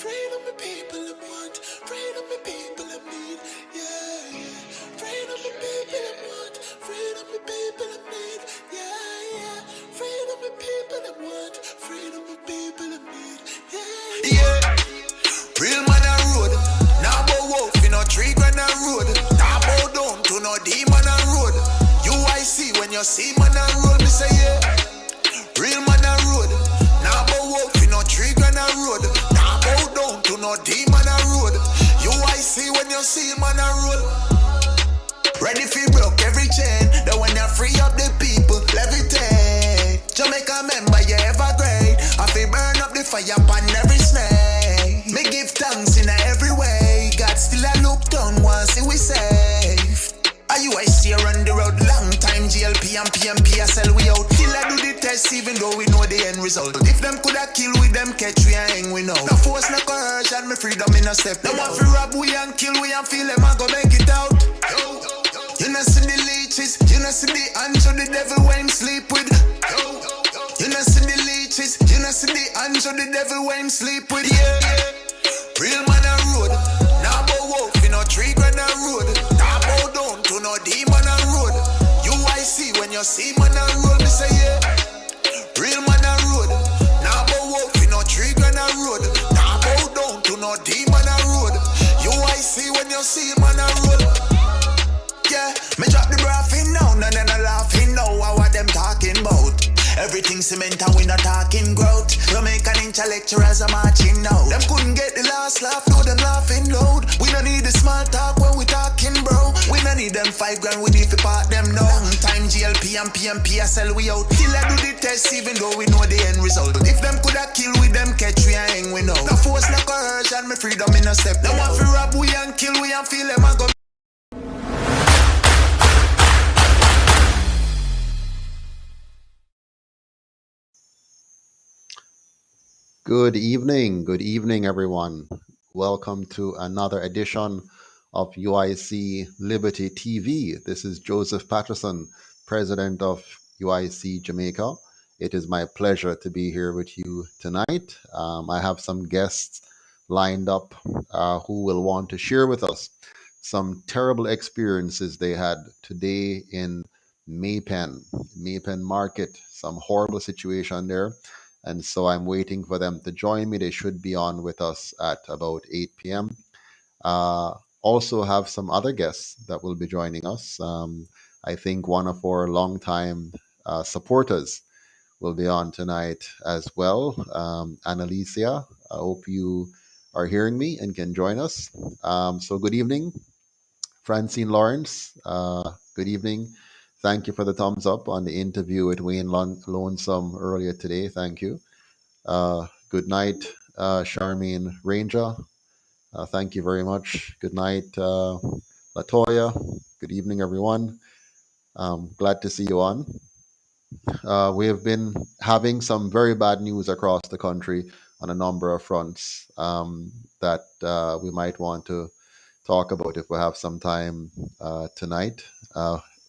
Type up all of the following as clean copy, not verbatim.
Freedom the people them want, freedom the people them need. Yeah, yeah. Freedom the people them want, freedom the people them need. Yeah, yeah. Freedom the people them want, freedom the people them need. Yeah, yeah. Real man a road, now bow wolf in a tree grand a road. Now bow down to no demon a road. UIC when you see man a road, me say yeah. Real man a road, now bow wolf in a tree grand a road. Now bow down to no demon a road. UIC when you see man a road. Ready for broke every chain, that when you free up the people, levitate. Jamaica member, you ever great. I feel burn up the fire upon every snake. Me give thanks in every way. God still a look down once see we safe. A UIC run the road long time. GLP and PMPSL we out. Till I do the test even though we know the end result. If them coulda kill with them catch we and hang we know. No force no coercion, me freedom in a step. No one fi rob we and kill we and feel them a go make it out. You know see the leeches, you know see the hands of the devil when him sleep with. You know see the leeches, you know see the hands of the devil when him sleep with. Yeah. Real man a road, now bow wolf in a tree grand a road. Now bow down to no demon a road. UIC when you see man a road, me say yeah. Real man a road, now bow wolf in a tree grand a road. Now bow down to no demon a road. UIC when you see man a road. Yeah, me drop the braffin now, and then I laughing now. What them talking about? Everything cement and we not talking growth. Jamaican intellectuals are marching now. Them couldn't get the last laugh, no them laughing loud. We don't need the small talk when we talking bro. We don't need them 5 grand, we need to part them now. Long time GLP and PMPSL we out. Till I do the test even though we know the end result. If them coulda kill with them catch we and hang we know. No force no coercion, me freedom in a step. No one fi rob we and kill we and feel them a go. Good evening, everyone. Welcome to another edition of UIC Liberty TV. This is Joseph Patterson, President of UIC Jamaica. It is my pleasure to be here with you tonight. I have some guests lined up who will want to share with us some terrible experiences they had today in Maypen Market, some horrible situation there. And so I'm waiting for them to join me. They should be on with us at about 8 p.m. Also have some other guests that will be joining us. I think one of our longtime supporters will be on tonight as well. Annalisia, I hope you are hearing me and can join us. So good evening, Francine Lawrence. Good evening. Thank you for the thumbs up on the interview with Wayne Lonesome earlier today. Thank you. Good night, Charmaine Ranger. Thank you very much. Good night, Latoya. Good evening, everyone. Glad to see you on. We have been having some very bad news across the country on a number of fronts that we might want to talk about if we have some time tonight.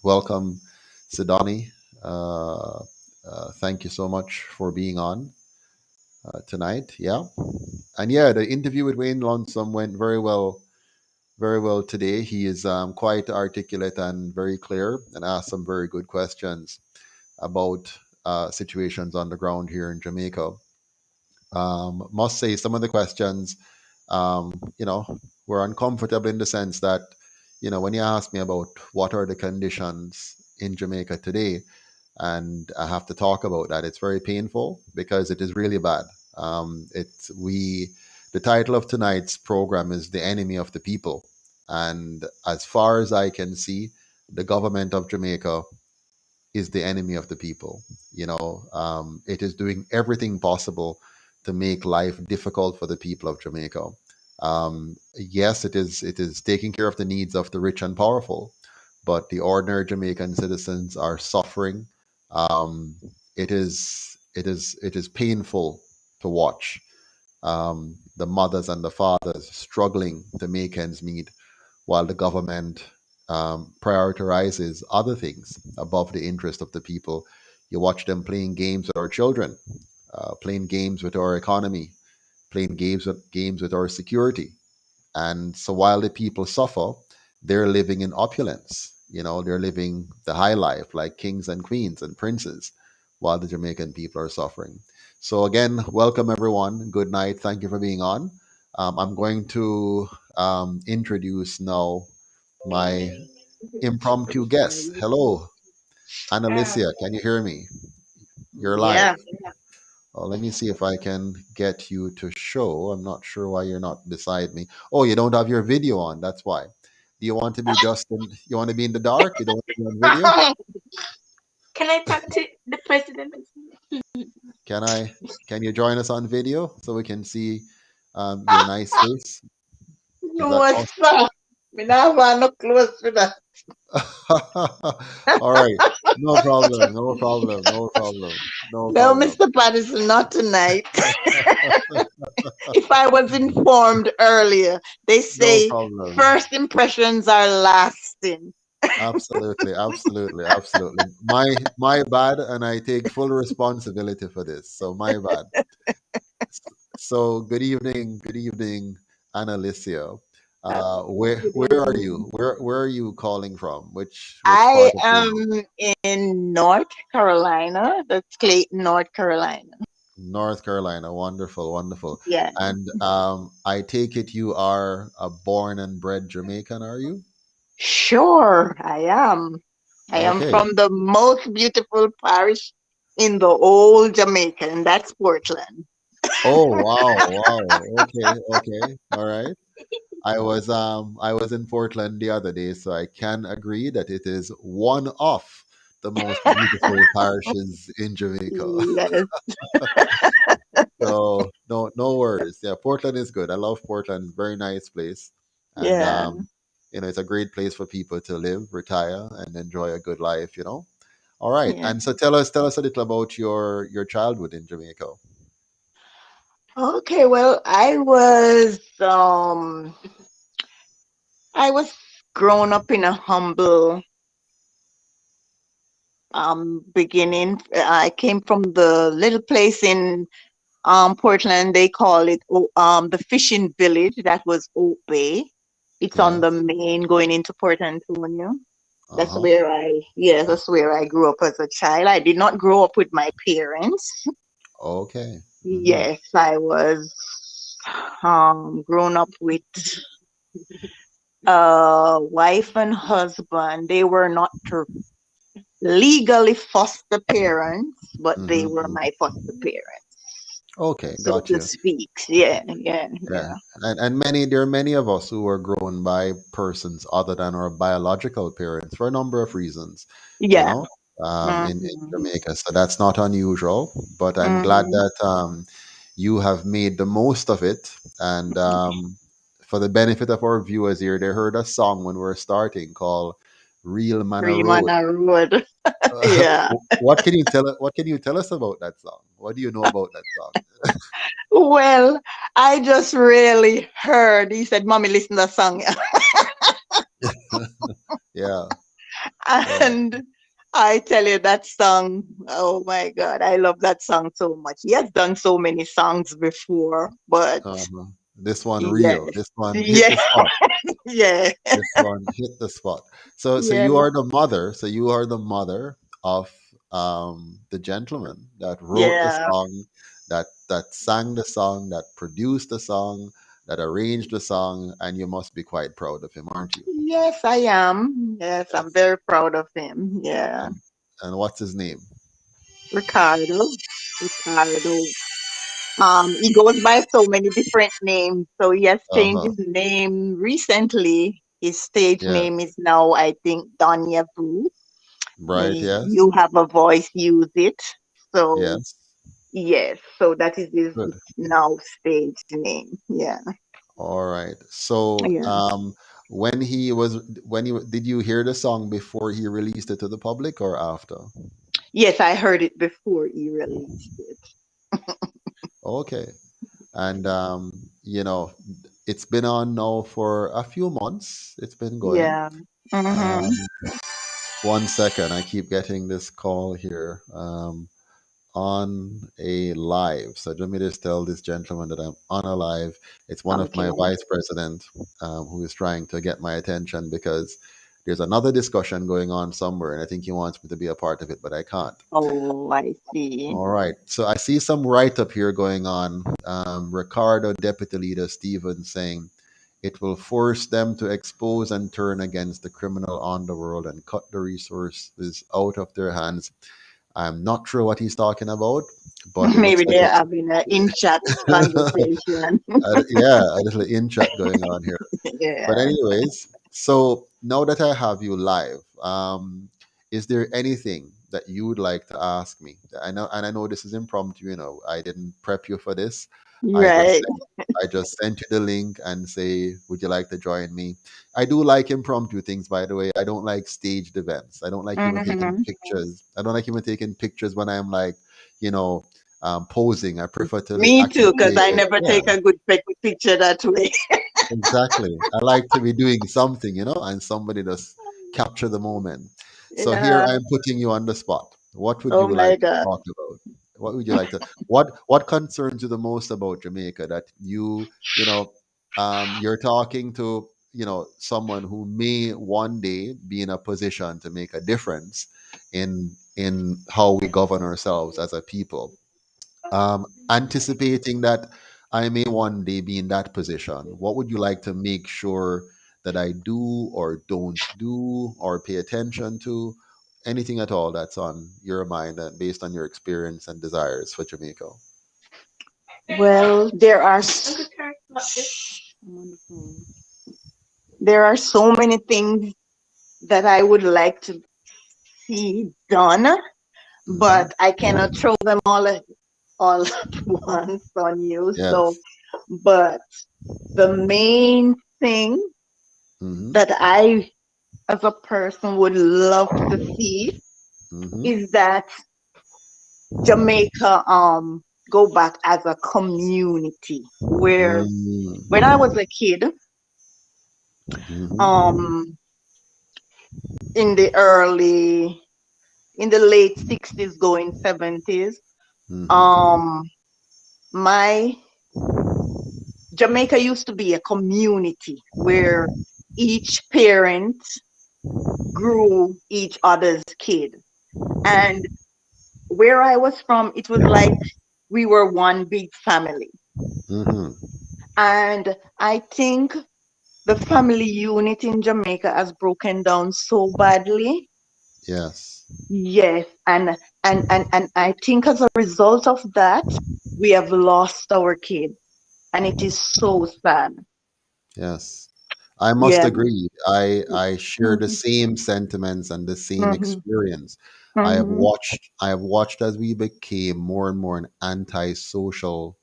Welcome, Sidani. Thank you so much for being on tonight. Yeah. And yeah, the interview with Wayne Lonesome went very well today. He is quite articulate and very clear and asked some very good questions about situations on the ground here in Jamaica. Must say some of the questions, were uncomfortable in the sense that, when you ask me about what are the conditions in Jamaica today, and I have to talk about that, it's very painful because it is really bad. The title of tonight's program is The Enemy of the People. And as far as I can see, the government of Jamaica is the enemy of the people. It is doing everything possible to make life difficult for the people of Jamaica. Yes, it is taking care of the needs of the rich and powerful, but the ordinary Jamaican citizens are suffering. It is painful to watch the mothers and the fathers struggling to make ends meet, while the government prioritizes other things above the interest of the people. You watch them playing games with our children, playing games with our economy, playing games with our security. And so while the people suffer, they're living in opulence. They're living the high life like kings and queens and princes, while the Jamaican people are suffering. So again, welcome everyone. Good night. Thank you for being on. I'm going to introduce now my impromptu guest. Hello, Annalisia. Can you hear me? You're Yeah. live. Oh, let me see if I can get you to show. I'm not sure why you're not beside me. Oh, you don't have your video on. That's why. Do you want to be you want to be in the dark? You don't want to be on video? Can I talk to the president? Can I, can you join us on video so we can see your nice face? Is that No, possible? sir. Me not want no close to that. All right. No problem. No problem. No problem. No No, problem. Mr. Patterson, not tonight. If I was informed earlier, they No say problem. first impressions are lasting. Absolutely, absolutely, absolutely. My bad, and I take full responsibility for this. So my bad. So good evening, Annalisia. Where are you? Where are you calling from? Which I part of the am in North Carolina. That's Clayton, North Carolina. North Carolina? Wonderful, wonderful. Yeah. And I take it you are a born and bred Jamaican, are you? Sure, I am. I am Okay. from the most beautiful parish in the whole Jamaica, and that's Portland. Oh wow, wow. Okay, okay. All right. I was in Portland the other day, so I can agree that it is one of the most beautiful parishes in Jamaica. Yes, So no worries. Yeah, Portland is good. I love Portland. Very nice place. And yeah, it's a great place for people to live, retire, and enjoy a good life. All right. yeah. And so tell us a little about your childhood in Jamaica. Okay, well, I was grown up in a humble beginning. I came from the little place in Portland. They call it the fishing village. That was Oak Bay. It's on the Yes. main going into Port Antonio. Uh-huh. Yes, that's where I grew up as a child. I did not grow up with my parents. Okay. Mm-hmm. Yes, I was grown up with wife and husband. They were not legally foster parents, but they were Mm-hmm. my foster parents, Okay, so got to you. speak. Yeah, yeah, Yeah, yeah, and there are many of us who were grown by persons other than our biological parents for a number of reasons, you yeah. know, in Mm-hmm. Jamaica. So that's not unusual. But I'm glad Mm-hmm. that you have made the most of it. And for the benefit of our viewers here, they heard a song when we were starting called "Real Manor Road." Fremana Road. Yeah. What can you tell us about that song? What do you know about that song? Well, I just really heard. He said, "Mommy, listen to the song," Yeah, yeah. and I tell you that song. Oh my God, I love that song so much. He has done so many songs before, but Uh-huh. This one real. yes, This one hit yeah, the spot. yeah, This one hit the spot. So yeah, you are the mother. So you are the mother of the gentleman that wrote the yeah. song, that sang the song, that produced the song, that arranged the song, and you must be quite proud of him, aren't you? Yes, I am. Yes, I'm Yes. very proud of him. Yeah, And and what's his name? Ricardo. Ricardo. He goes by so many different names. So he has changed Uh-huh. his name recently. His stage Yes. name is now, I think, Donya Vu. Right, yes. You have a voice, use it. So Yes. yes, so that is his Good. now stage name. Yeah, All right. So, yeah. did you hear the song before he released it to the public or after? Yes, I heard it before he released it. Okay. And it's been on now for a few months. It's been going. Yeah. Mm-hmm. Um, 1 second, I keep getting this call here. on a live. So let me just tell this gentleman that I'm on a live. It's one of Okay. my vice president who is trying to get my attention because there's another discussion going on somewhere, and I think he wants me to be a part of it, but I can't. Oh, I see. All right. So I see some write up here going on. Ricardo, Deputy Leader Stephen saying it will force them to expose and turn against the criminal underworld and cut the resources out of their hands. I'm not sure what he's talking about, but it looks Maybe like they're it's having an in-chat conversation. yeah, a little in chat going on here. But Yeah. anyways, so now that I have you live, is there anything that you would like to ask me? I know, and I know this is impromptu. I didn't prep you for this. I just Right. I just sent you the link and say, would you like to join me? I do like impromptu things, by the way. I don't like staged events. I don't like even taking Hmm. pictures. I don't like even taking pictures when I'm like, you know, posing. I prefer to Me actually too, because take I it. never Yeah. take a good picture that way. Exactly. I like to be doing something, and somebody just capture the moment. So here Yeah. I'm putting you on the spot. What would Oh you like my to God. talk about? What would you like to what concerns you the most about Jamaica that you're talking to, someone who may one day be in a position to make a difference in how we govern ourselves as a people, anticipating that I may one day be in that position, what would you like to make sure that I do or don't do or pay attention to? Anything at all that's on your mind and based on your experience and desires for Jamaica. Well, there are so many things that I would like to see done, Hmm. but I cannot throw them all at once on you. So, Yes. but the main thing Hmm. that I, as a person, would love to see Hmm. is that Jamaica go back as a community where when I was a kid, Hmm. um in the early in the late 60s going 70s, Hmm. um my Jamaica used to be a community where each parent grew each other's kid. And where I was from, it was like we were one big family. Hmm. And I think the family unit in Jamaica has broken down so badly. Yes. Yes, and I think as a result of that, we have lost our kids, and it is so sad. Yes, I must Yeah. agree. I share the Mm-hmm. same sentiments and the same Mm-hmm. experience. Mm-hmm. I have watched as we became more and more an antisocial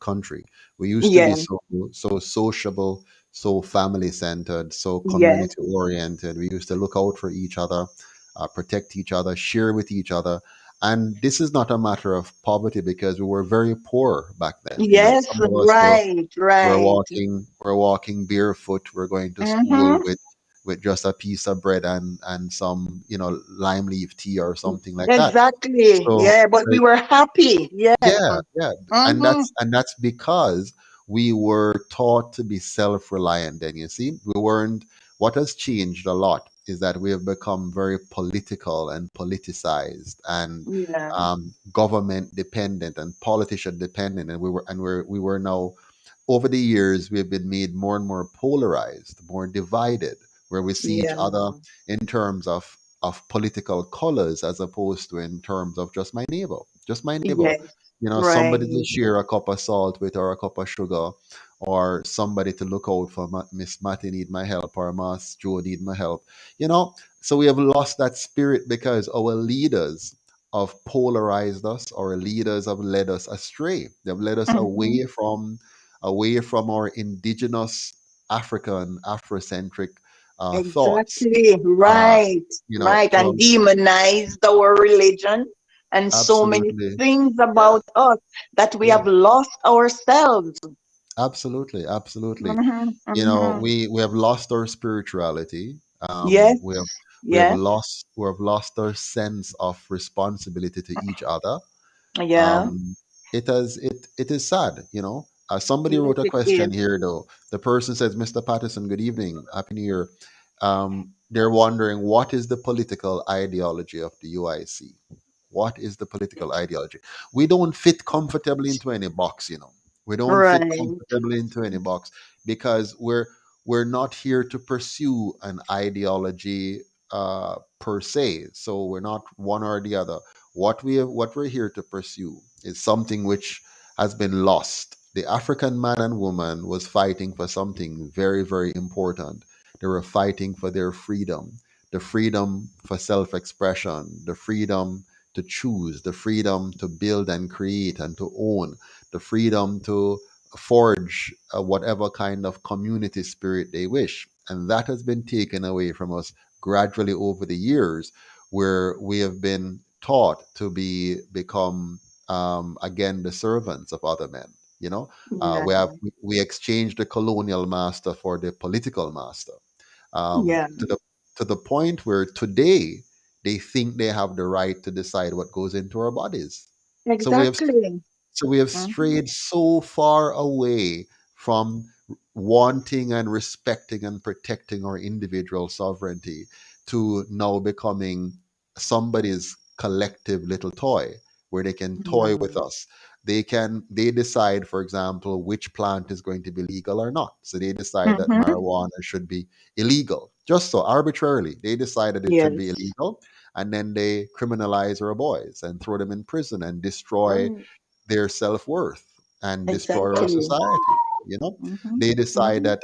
country. We used to be Yeah. so sociable, so family centered, so Yes. community oriented. We used to look out for each other, protect each other, share with each other. And this is not a matter of poverty because we were very poor back then. Yes. Some of us Right. Right. we're walking barefoot. We're going to school Mm-hmm. with just a piece of bread and some lime leaf tea or something like that. Exactly. So Yeah. But we were happy. Yes. yeah, yeah, and Mm-hmm. that's because we were taught to be self-reliant. Then you see, we weren't. What has changed a lot is that we have become very political and politicized and Yeah. government dependent and politician dependent, and we were now over the years, we've been made more and more polarized, more divided, where we see each Yeah. other in terms of political colors as opposed to in terms of just my neighbor, just my neighbor. Yes. Somebody to Right. share a cup of salt with or a cup of sugar, or somebody to look out for. Miss Matty need my help, or Miss Joe need my help. You know, so we have lost that spirit because our leaders have polarized us. Our leaders have led us astray. They've led us Mm-hmm. away from our indigenous African, Afrocentric thoughts. Exactly. Uh, Right. Right. And to demonized our religion and so many absolutely, things yeah, about us that we yeah, have lost ourselves. absolutely, absolutely. Mm-hmm. Mm-hmm. We have lost our spirituality. Yes. We have Yes. lost our sense of responsibility to each other. Yeah. Um, it is sad, you know. Somebody Yes, wrote a it question is. here though. The person says, "Mr. Patterson, good evening, happy New Year." They're wondering what is the political ideology of the UIC. What is the political ideology? We don't fit comfortably into any box, you know. We don't fit Right. comfortably into any box because we're not here to pursue an ideology per se. So we're not one or the other. What we're here to pursue is something which has been lost. The African man and woman was fighting for something very, very important. They were fighting for their freedom, the freedom for self-expression, the freedom to choose, the freedom to build and create and to own, the freedom to forge whatever kind of community spirit they wish. And that has been taken away from us gradually over the years, where we have been taught to become again the servants of other men. You know, Yeah. we exchanged the colonial master for the political master, Yeah. to the point where today they think they have the right to decide what goes into our bodies. So we have Exactly. so we have Hmm. strayed so far away from wanting and respecting and protecting our individual sovereignty to now becoming somebody's collective little toy where they can toy with Yeah. us. They decide, for example, which plant is going to be legal or not. So they decide that Hmm. marijuana should be illegal. Just so arbitrarily, they decide that it should be Yes. illegal, and then they criminalize our boys and throw them in prison and destroy Right. their self-worth and destroy our Exactly. society. You know, Hmm. they decide Hmm. that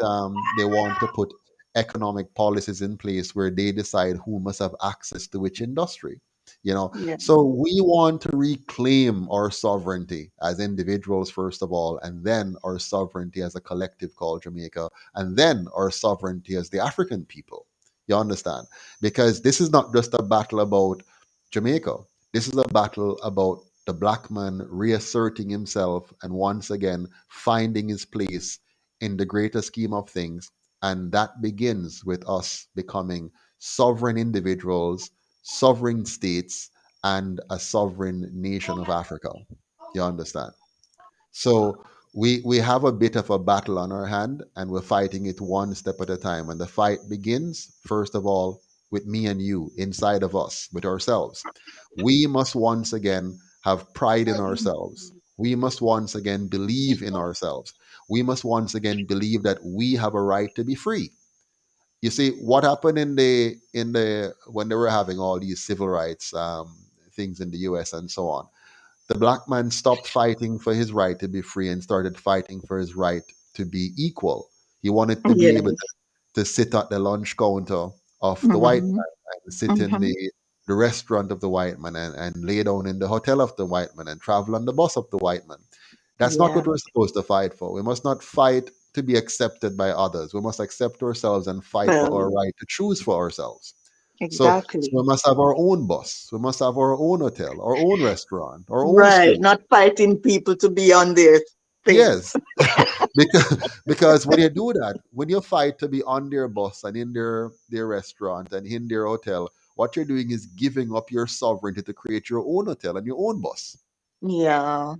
they want to put economic policies in place where they decide who must have access to which industry. You know, Yeah. so we want to reclaim our sovereignty as individuals first of all, and then our sovereignty as a collective called Jamaica, and then our sovereignty as the African people. You understand? Because this is not just a battle about Jamaica. This is a battle about the black man reasserting himself and once again finding his place in the greater scheme of things. And that begins with us becoming sovereign individuals, sovereign states, and a sovereign nation of Africa. You understand? So we have a bit of a battle on our hand, and we're fighting it one step at a time. And the fight begins, first of all, with me and you, inside of us, with ourselves. We must once again have pride in ourselves. We must once again believe in ourselves. We must once again believe that we have a right to be free. You see what happened in the when they were having all these civil rights things in the U.S. and so on. The black man stopped fighting for his right to be free and started fighting for his right to be equal. He wanted to be able Yes. to sit at the lunch counter of the white Hmm. man and sit in Hmm. the restaurant of the white man and lay down in the hotel of the white man and travel on the bus of the white man. That's not Yeah. what we're supposed to fight for. We must not fight to be accepted by others. We must accept ourselves and fight for our Well, right to choose for ourselves. So we exactly. must have our own bus. We must have our own hotel, our own restaurant, our own Right. school. Not fighting people to be on their things. Yes, because when you do that, when you fight to be on their bus and in their restaurant and in their hotel, what you're doing is giving up your sovereignty to create your own hotel and your own bus. Yeah.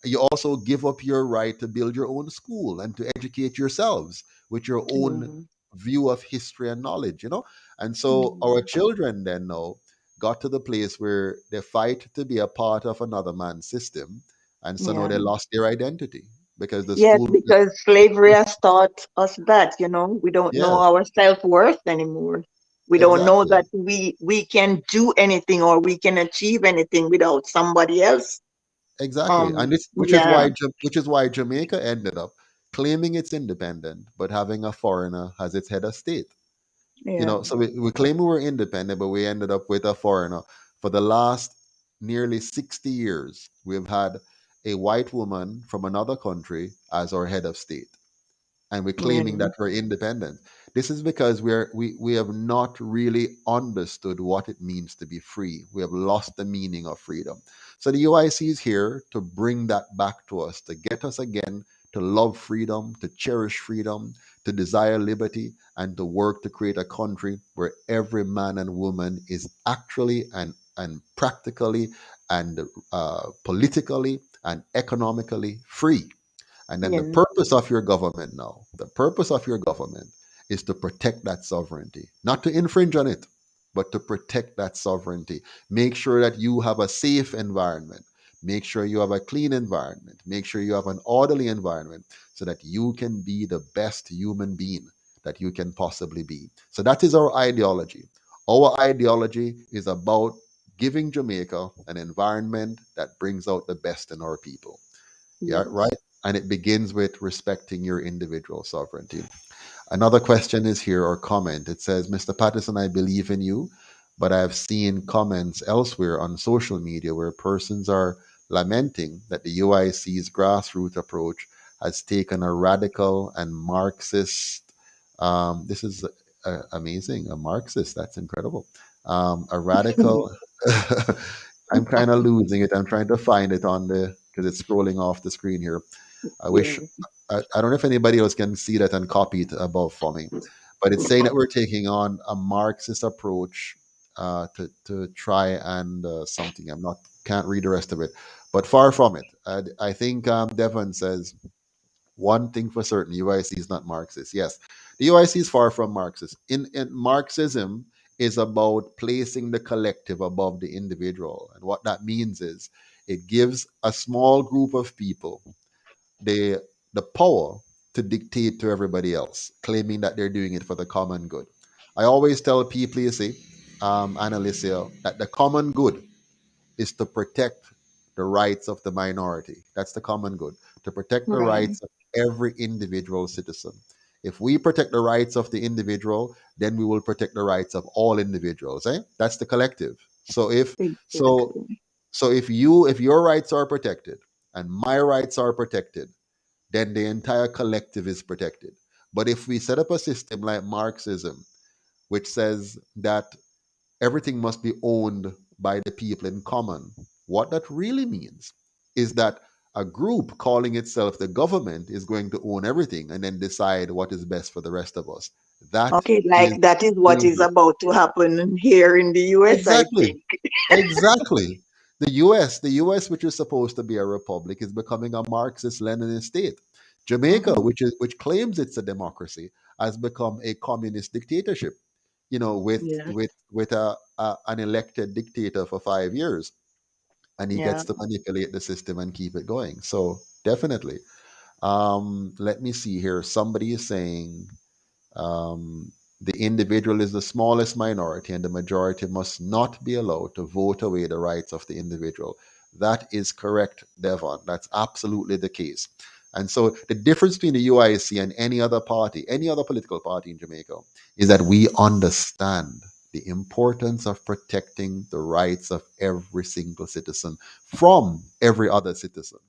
You also give up your right to build your own school and to educate yourselves with your own Yeah. view of history and knowledge, you know. And so our Yeah. children then now got to the place where they fight to be a part of another man's system, and so now Yeah. they lost their identity because the Yes, school. because slavery has taught us that, we don't know Yes, our self-worth anymore. We don't know exactly, that we can do anything or we can achieve anything without somebody else. exactly, and it's Yeah, which is why Jamaica ended up claiming it's independent, but having a foreigner as its head of state. You yeah, know, so we claim we were independent, but we ended up with a foreigner. For the last nearly 60 years, we've had a white woman from another country as our head of state, and we're claiming yeah, that we're independent. This is because we have not really understood what it means to be free. We have lost the meaning of freedom. So the UIC is here to bring that back to us, to get us again to love freedom, to cherish freedom, to desire liberty, and to work to create a country where every man and woman is actually and and practically and politically and economically free. And then the Yes. purpose of your government now, the purpose of your government is to protect that sovereignty, not to infringe on it, but to protect that sovereignty. Make sure that you have a safe environment. Make sure you have a clean environment. Make sure you have an orderly environment so that you can be the best human being that you can possibly be. So that is our ideology. Our ideology is about giving Jamaica an environment that brings out the best in our people. Yeah, Yes. right. And it begins with respecting your individual sovereignty. Another question is here or comment. It says, Mr. Patterson, I believe in you, but I have seen comments elsewhere on social media where persons are lamenting that the UIC's grassroots approach has taken a radical and Marxist. This is amazing. A Marxist. That's incredible. A radical. I'm kind of losing it. I'm trying to find it on the because it's scrolling off the screen here. I wish Yes. I don't know if anybody else can see that and copy it above for me, but it's saying that we're taking on a Marxist approach to try and something. I'm not can't read the rest of it, but far from it. I think Devon says one thing for certain: UIC is not Marxist. Yes, the UIC is far from Marxist. In Marxism is about placing the collective above the individual, and what that means is it gives a small group of people the the power to dictate to everybody else, claiming that they're doing it for the common good. I always tell people, you see, Annalisia, that the common good is to protect the rights of the minority. That's the common good, to protect the Right. rights of every individual citizen. If we protect the rights of the individual, then we will protect the rights of all individuals. Eh? That's the collective. So if so Exactly. so if your rights are protected and my rights are protected, then the entire collective is protected. But if we set up a system like Marxism, which says that everything must be owned by the people in common, what that really means is that a group calling itself the government is going to own everything and then decide what is best for the rest of us. That Okay, is like that is what is dangerous. about to happen here in the US, I Exactly. think. Exactly. The US, which is supposed to be a republic, is becoming a Marxist-Leninist state. Jamaica, Mhm. which claims it's a democracy, has become a communist dictatorship. You know, Yes. with an elected dictator for 5 years, and he Yeah. gets to manipulate the system and keep it going. So definitely. Let me see here. Somebody is saying the individual is the smallest minority, and the majority must not be allowed to vote away the rights of the individual. That is correct, Devon. That's absolutely the case. And so the difference between the UIC and any other party, any other political party in Jamaica, is that we understand the importance of protecting the rights of every single citizen from every other citizen.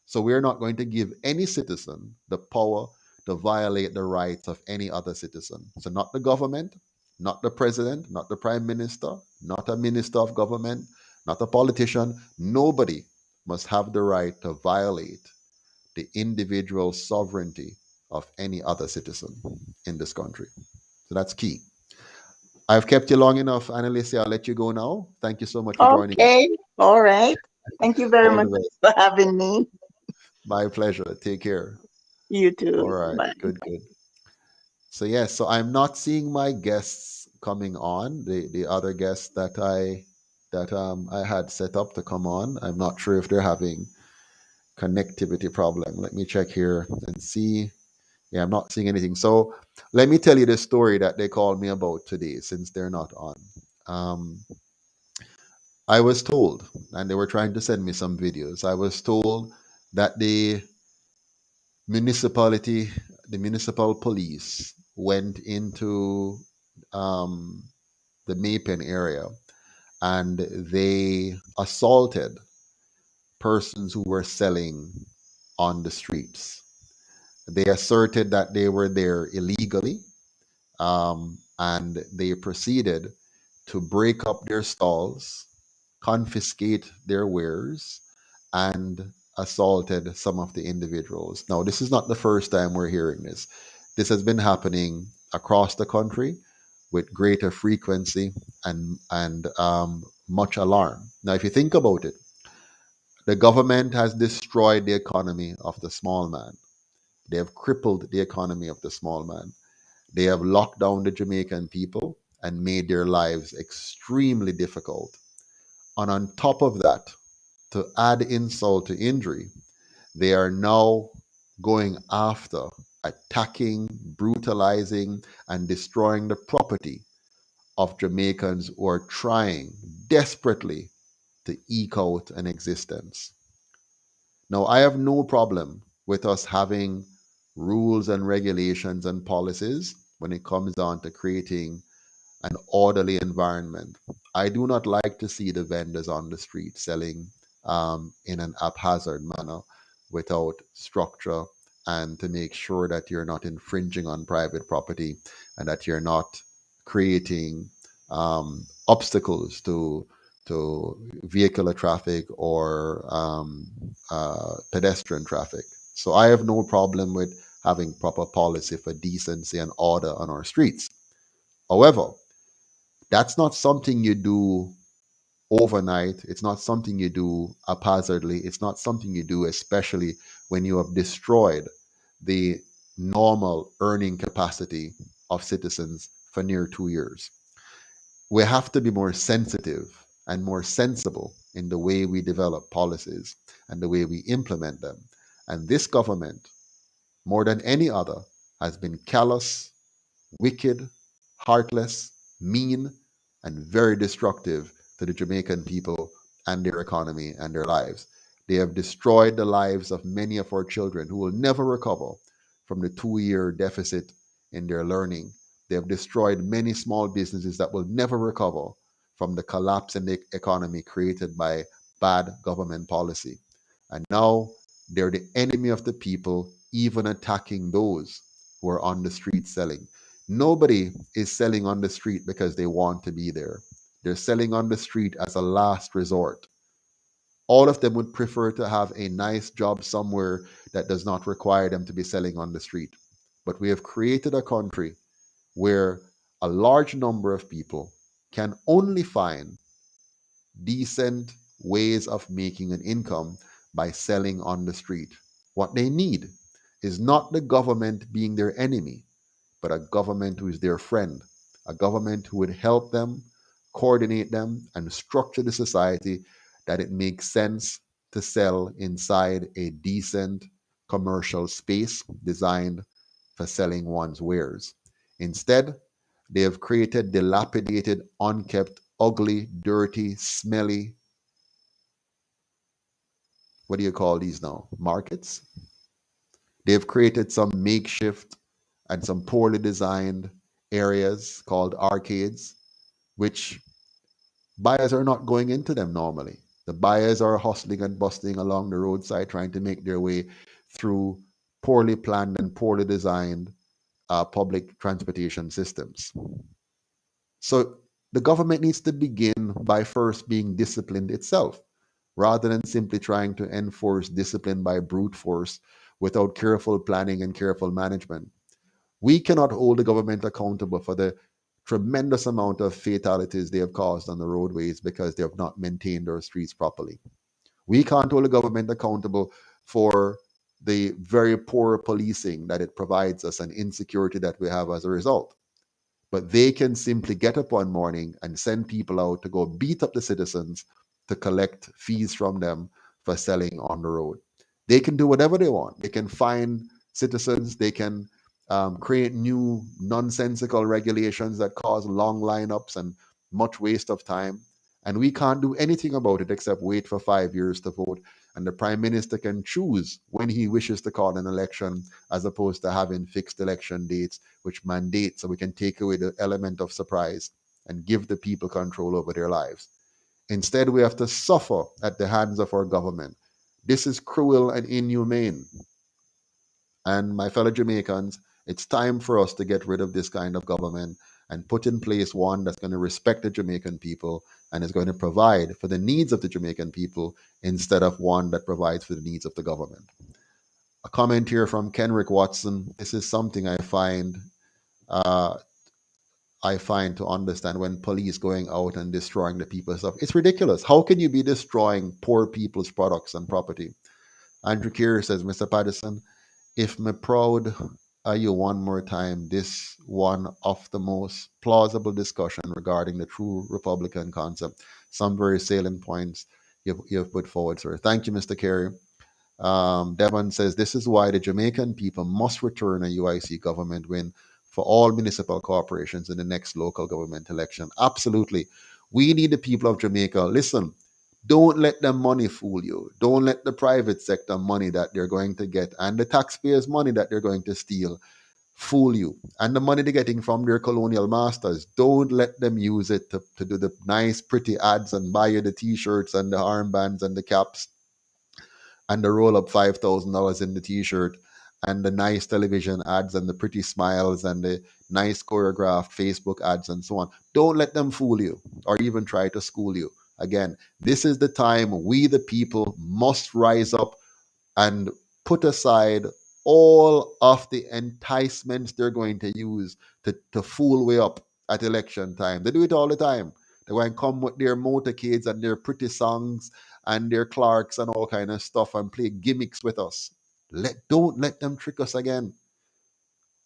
So we're not going to give any citizen the power to violate the rights of any other citizen. So not the government, not the president, not the prime minister, not a minister of government, not a politician. Nobody must have the right to violate the individual sovereignty of any other citizen in this country. So that's key. I've kept you long enough, Annalisia. I'll let you go now. Thank you so much for joining us. Okay. All right. Thank you very All much the best. for having me. My pleasure. Take care. You All too. right. Bye. Good, good. So yes, so I'm not seeing my guests coming on. The other guests that I had set up to come on. I'm not sure if they're having connectivity problem. Let me check here and see. Yeah, I'm not seeing anything. So let me tell you the story that they called me about today, since they're not on. Um, I was told, and they were trying to send me some videos. I was told that municipality, the municipal police went into um, the Maypen area and they assaulted persons who were selling on the streets. They asserted that they were there illegally, and they proceeded to break up their stalls, confiscate their wares, and assaulted some of the individuals. Now, this is not the first time we're hearing this. This has been happening across the country with greater frequency and much alarm. Now, if you think about it, the government has destroyed the economy of the small man. They have crippled the economy of the small man. They have locked down the Jamaican people and made their lives extremely difficult. And on top of that, to add insult to injury, they are now going after, attacking, brutalizing, and destroying the property of Jamaicans who are trying desperately to eke out an existence. Now, I have no problem with us having rules and regulations and policies when it comes down to creating an orderly environment. I do not like to see the vendors on the street selling in an haphazard manner without structure, and to make sure that you're not infringing on private property and that you're not creating obstacles to vehicular traffic or pedestrian traffic. So I have no problem with having proper policy for decency and order on our streets. However, that's not something you do overnight. It's not something you do haphazardly. It's not something you do, especially when you have destroyed the normal earning capacity of citizens for near 2 years. We have to be more sensitive and more sensible in the way we develop policies and the way we implement them. And this government, more than any other, has been callous, wicked, heartless, mean, and very destructive to the Jamaican people and their economy and their lives. They have destroyed the lives of many of our children who will never recover from the 2 year deficit in their learning. They have destroyed many small businesses that will never recover from the collapse in the economy created by bad government policy. And now they're the enemy of the people, even attacking those who are on the street selling. Nobody is selling on the street because they want to be there. They're selling on the street as a last resort. All of them would prefer to have a nice job somewhere that does not require them to be selling on the street. But we have created a country where a large number of people can only find decent ways of making an income by selling on the street. What they need is not the government being their enemy, but a government who is their friend, a government who would help them, coordinate them, and structure the society that it makes sense to sell inside a decent commercial space designed for selling one's wares. Instead, they have created dilapidated, unkept, ugly, dirty, smelly, what do you call these now? Markets? They've created some makeshift and some poorly designed areas called arcades, which buyers are not going into them normally. The buyers are hustling and bustling along the roadside trying to make their way through poorly planned and poorly designed public transportation systems. So the government needs to begin by first being disciplined itself, rather than simply trying to enforce discipline by brute force without careful planning and careful management. We cannot hold the government accountable for the tremendous amount of fatalities they have caused on the roadways because they have not maintained our streets properly. We can't hold the government accountable for the very poor policing that it provides us and insecurity that we have as a result. But they can simply get up one morning and send people out to go beat up the citizens to collect fees from them for selling on the road. They can do whatever they want. They can fine citizens. They can create new nonsensical regulations that cause long lineups and much waste of time. And we can't do anything about it except wait for 5 years to vote. And the prime minister can choose when he wishes to call an election, as opposed to having fixed election dates, which mandate so we can take away the element of surprise and give the people control over their lives. Instead, we have to suffer at the hands of our government. This is cruel and inhumane. And my fellow Jamaicans, it's time for us to get rid of this kind of government and put in place one that's going to respect the Jamaican people and is going to provide for the needs of the Jamaican people instead of one that provides for the needs of the government. A comment here from Kenrick Watson. This is something I find I find to understand when police going out and destroying the people's stuff. It's ridiculous. How can you be destroying poor people's products and property? Andrew Carey says, Mr. Patterson, if me proud are you one more time, this one of the most plausible discussion regarding the true Republican concept. Some very salient points you've put forward, sir. Thank you, Mr. Carey. Devon says, this is why the Jamaican people must return a UIC government win for all municipal corporations in the next local government election. Absolutely. We need the people of Jamaica. Listen, don't let the money fool you. Don't let the private sector money that they're going to get and the taxpayers' money that they're going to steal fool you. And the money they're getting from their colonial masters, don't let them use it to do the nice, pretty ads and buy you the t-shirts and the armbands and the caps and the roll up $5,000 in the t-shirt and the nice television ads and the pretty smiles and the nice choreographed Facebook ads and so on. Don't let them fool you or even try to school you. Again, this is the time we the people must rise up and put aside all of the enticements they're going to use to fool way up at election time. They do it all the time. They go and come with their motorcades and their pretty songs and their Clarks and all kind of stuff and play gimmicks with us. Don't let them trick us again.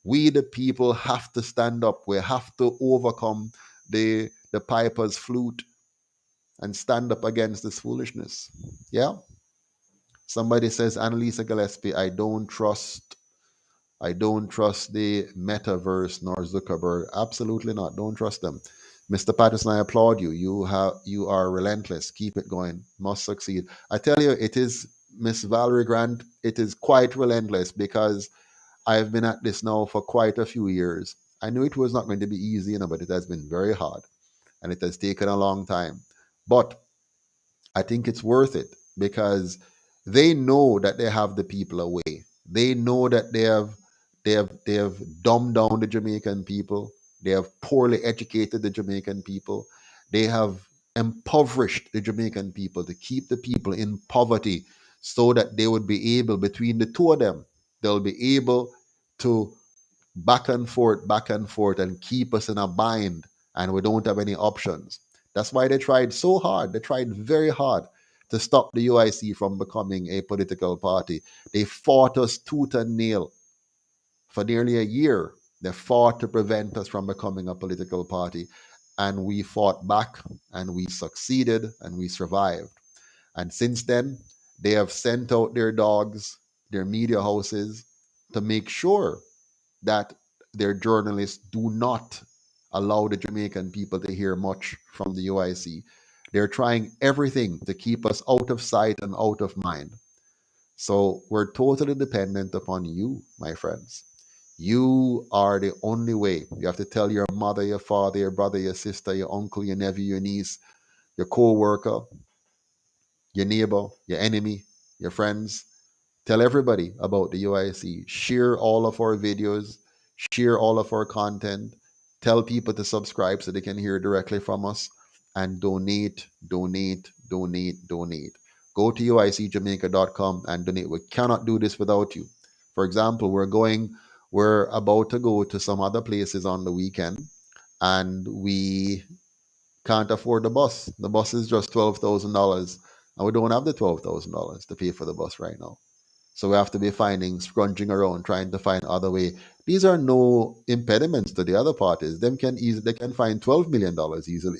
We the people have to stand up. We have to overcome the piper's flute and stand up against this foolishness. Yeah. Somebody says, Annalisia Gillespie, I don't trust the metaverse nor Zuckerberg. Absolutely not. Don't trust them. Mr. Patterson, I applaud you. You are relentless. Keep it going. Must succeed. I tell you, it is, Miss Valerie Grant, it is quite relentless because I've been at this now for quite a few years. I knew it was not going to be easy, but it has been very hard and it has taken a long time. But I think it's worth it because they know that they have the people away. They know that they have dumbed down the Jamaican people. They have poorly educated the Jamaican people. They have impoverished the Jamaican people to keep the people in poverty so that they would be able, between the two of them, they'll be able to back and forth, and keep us in a bind, and we don't have any options. That's why they tried so hard. They tried very hard to stop the UIC from becoming a political party. They fought us tooth and nail for nearly a year. They fought to prevent us from becoming a political party. And we fought back and we succeeded and we survived. And since then, they have sent out their dogs, their media houses, to make sure that their journalists do not allow the Jamaican people to hear much from the UIC. They're trying everything to keep us out of sight and out of mind. So we're totally dependent upon you, my friends. You are the only way. You have to tell your mother, your father, your brother, your sister, your uncle, your nephew, your niece, your co-worker, your neighbor, your enemy, your friends. Tell everybody about the UIC. Share all of our videos. Share all of our content. Tell people to subscribe so they can hear directly from us. And donate, donate, donate, donate. Go to uicjamaica.com and donate. We cannot do this without you. For example, we're about to go to some other places on the weekend, and we can't afford the bus. The bus is just $12,000, and we don't have the $12,000 to pay for the bus right now. So we have to be scrounging around, trying to find other way. These are no impediments to the other parties. They can find $12 million easily.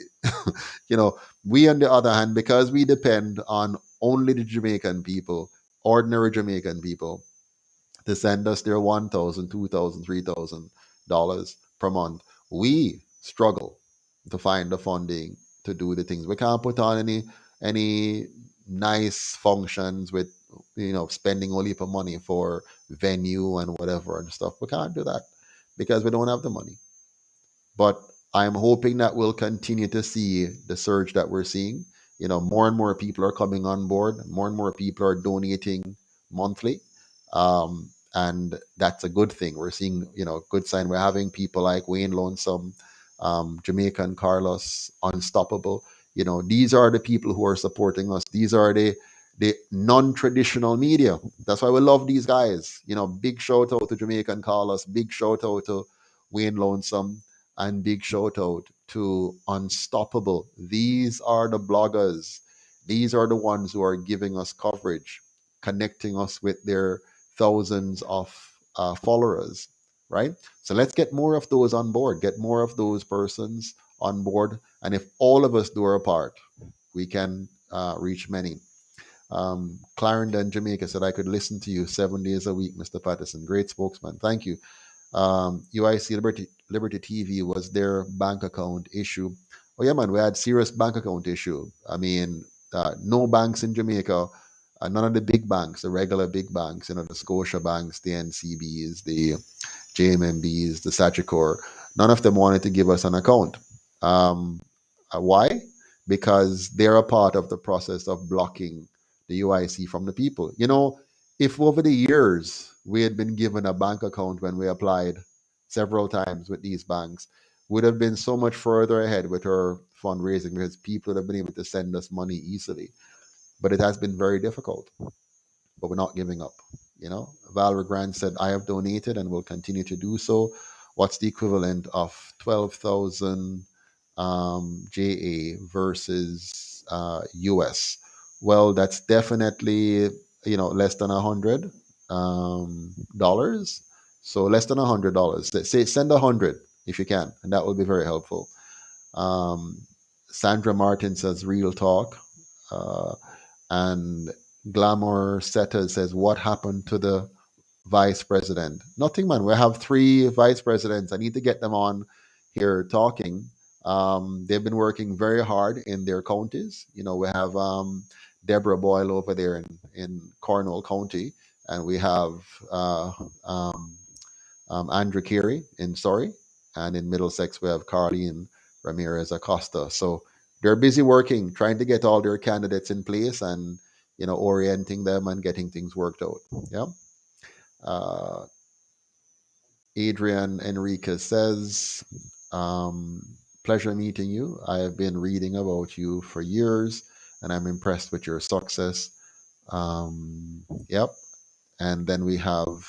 We on the other hand, because we depend on only the Jamaican people, ordinary Jamaican people, to send us their $1,000, $2,000, $3,000 per month, we struggle to find the funding to do the things. We can't put on any nice functions with spending only for money for venue and whatever and stuff. We can't do that because we don't have the money. But I'm hoping that we'll continue to see the surge that we're seeing. More and more people are coming on board. More and more people are donating monthly. And that's a good thing. We're seeing, good sign. We're having people like Wayne Lonesome, Jamaican Carlos, Unstoppable. These are the people who are supporting us. These are the non-traditional media. That's why we love these guys. Big shout out to Jamaican Carlos. Big shout out to Wayne Lonesome. and big shout out to Unstoppable. These are the bloggers. These are the ones who are giving us coverage, connecting us with their thousands of followers, right? So let's get more of those on board, get more of those persons on board. And if all of us do our part, we can reach many. Clarendon, Jamaica said, I could listen to you 7 days a week, Mr. Patterson. Great spokesman. Thank you. UIC Liberty TV was their bank account issue. Oh yeah, man, we had serious bank account issue. I mean, no banks in Jamaica, none of the big banks, the regular big banks, the Scotia banks, the NCBs, the JMMBs, the Sagicor, none of them wanted to give us an account. Why? Because they're a part of the process of blocking the UIC from the people. If over the years we had been given a bank account when we applied several times with these banks, would have been so much further ahead with our fundraising because people would have been able to send us money easily. But it has been very difficult. But we're not giving up. Valor Grant said, I have donated and will continue to do so. What's the equivalent of 12,000 JA versus US? Well, that's definitely less than $100 dollars. So less than $100. Say send 100 if you can, and that will be very helpful. Sandra Martin says real talk, and Glamour Setter says what happened to the vice president? Nothing, man. We have 3 vice presidents. I need to get them on here talking. They've been working very hard in their counties. We have Deborah Boyle over there in Cornwall County, and we have Andrew Carey in Surrey, and in Middlesex we have Carleen Ramirez Acosta. So they're busy working, trying to get all their candidates in place and orienting them and getting things worked out. Yeah. Adrian Enriquez says, pleasure meeting you. I have been reading about you for years and I'm impressed with your success. Yep. And then we have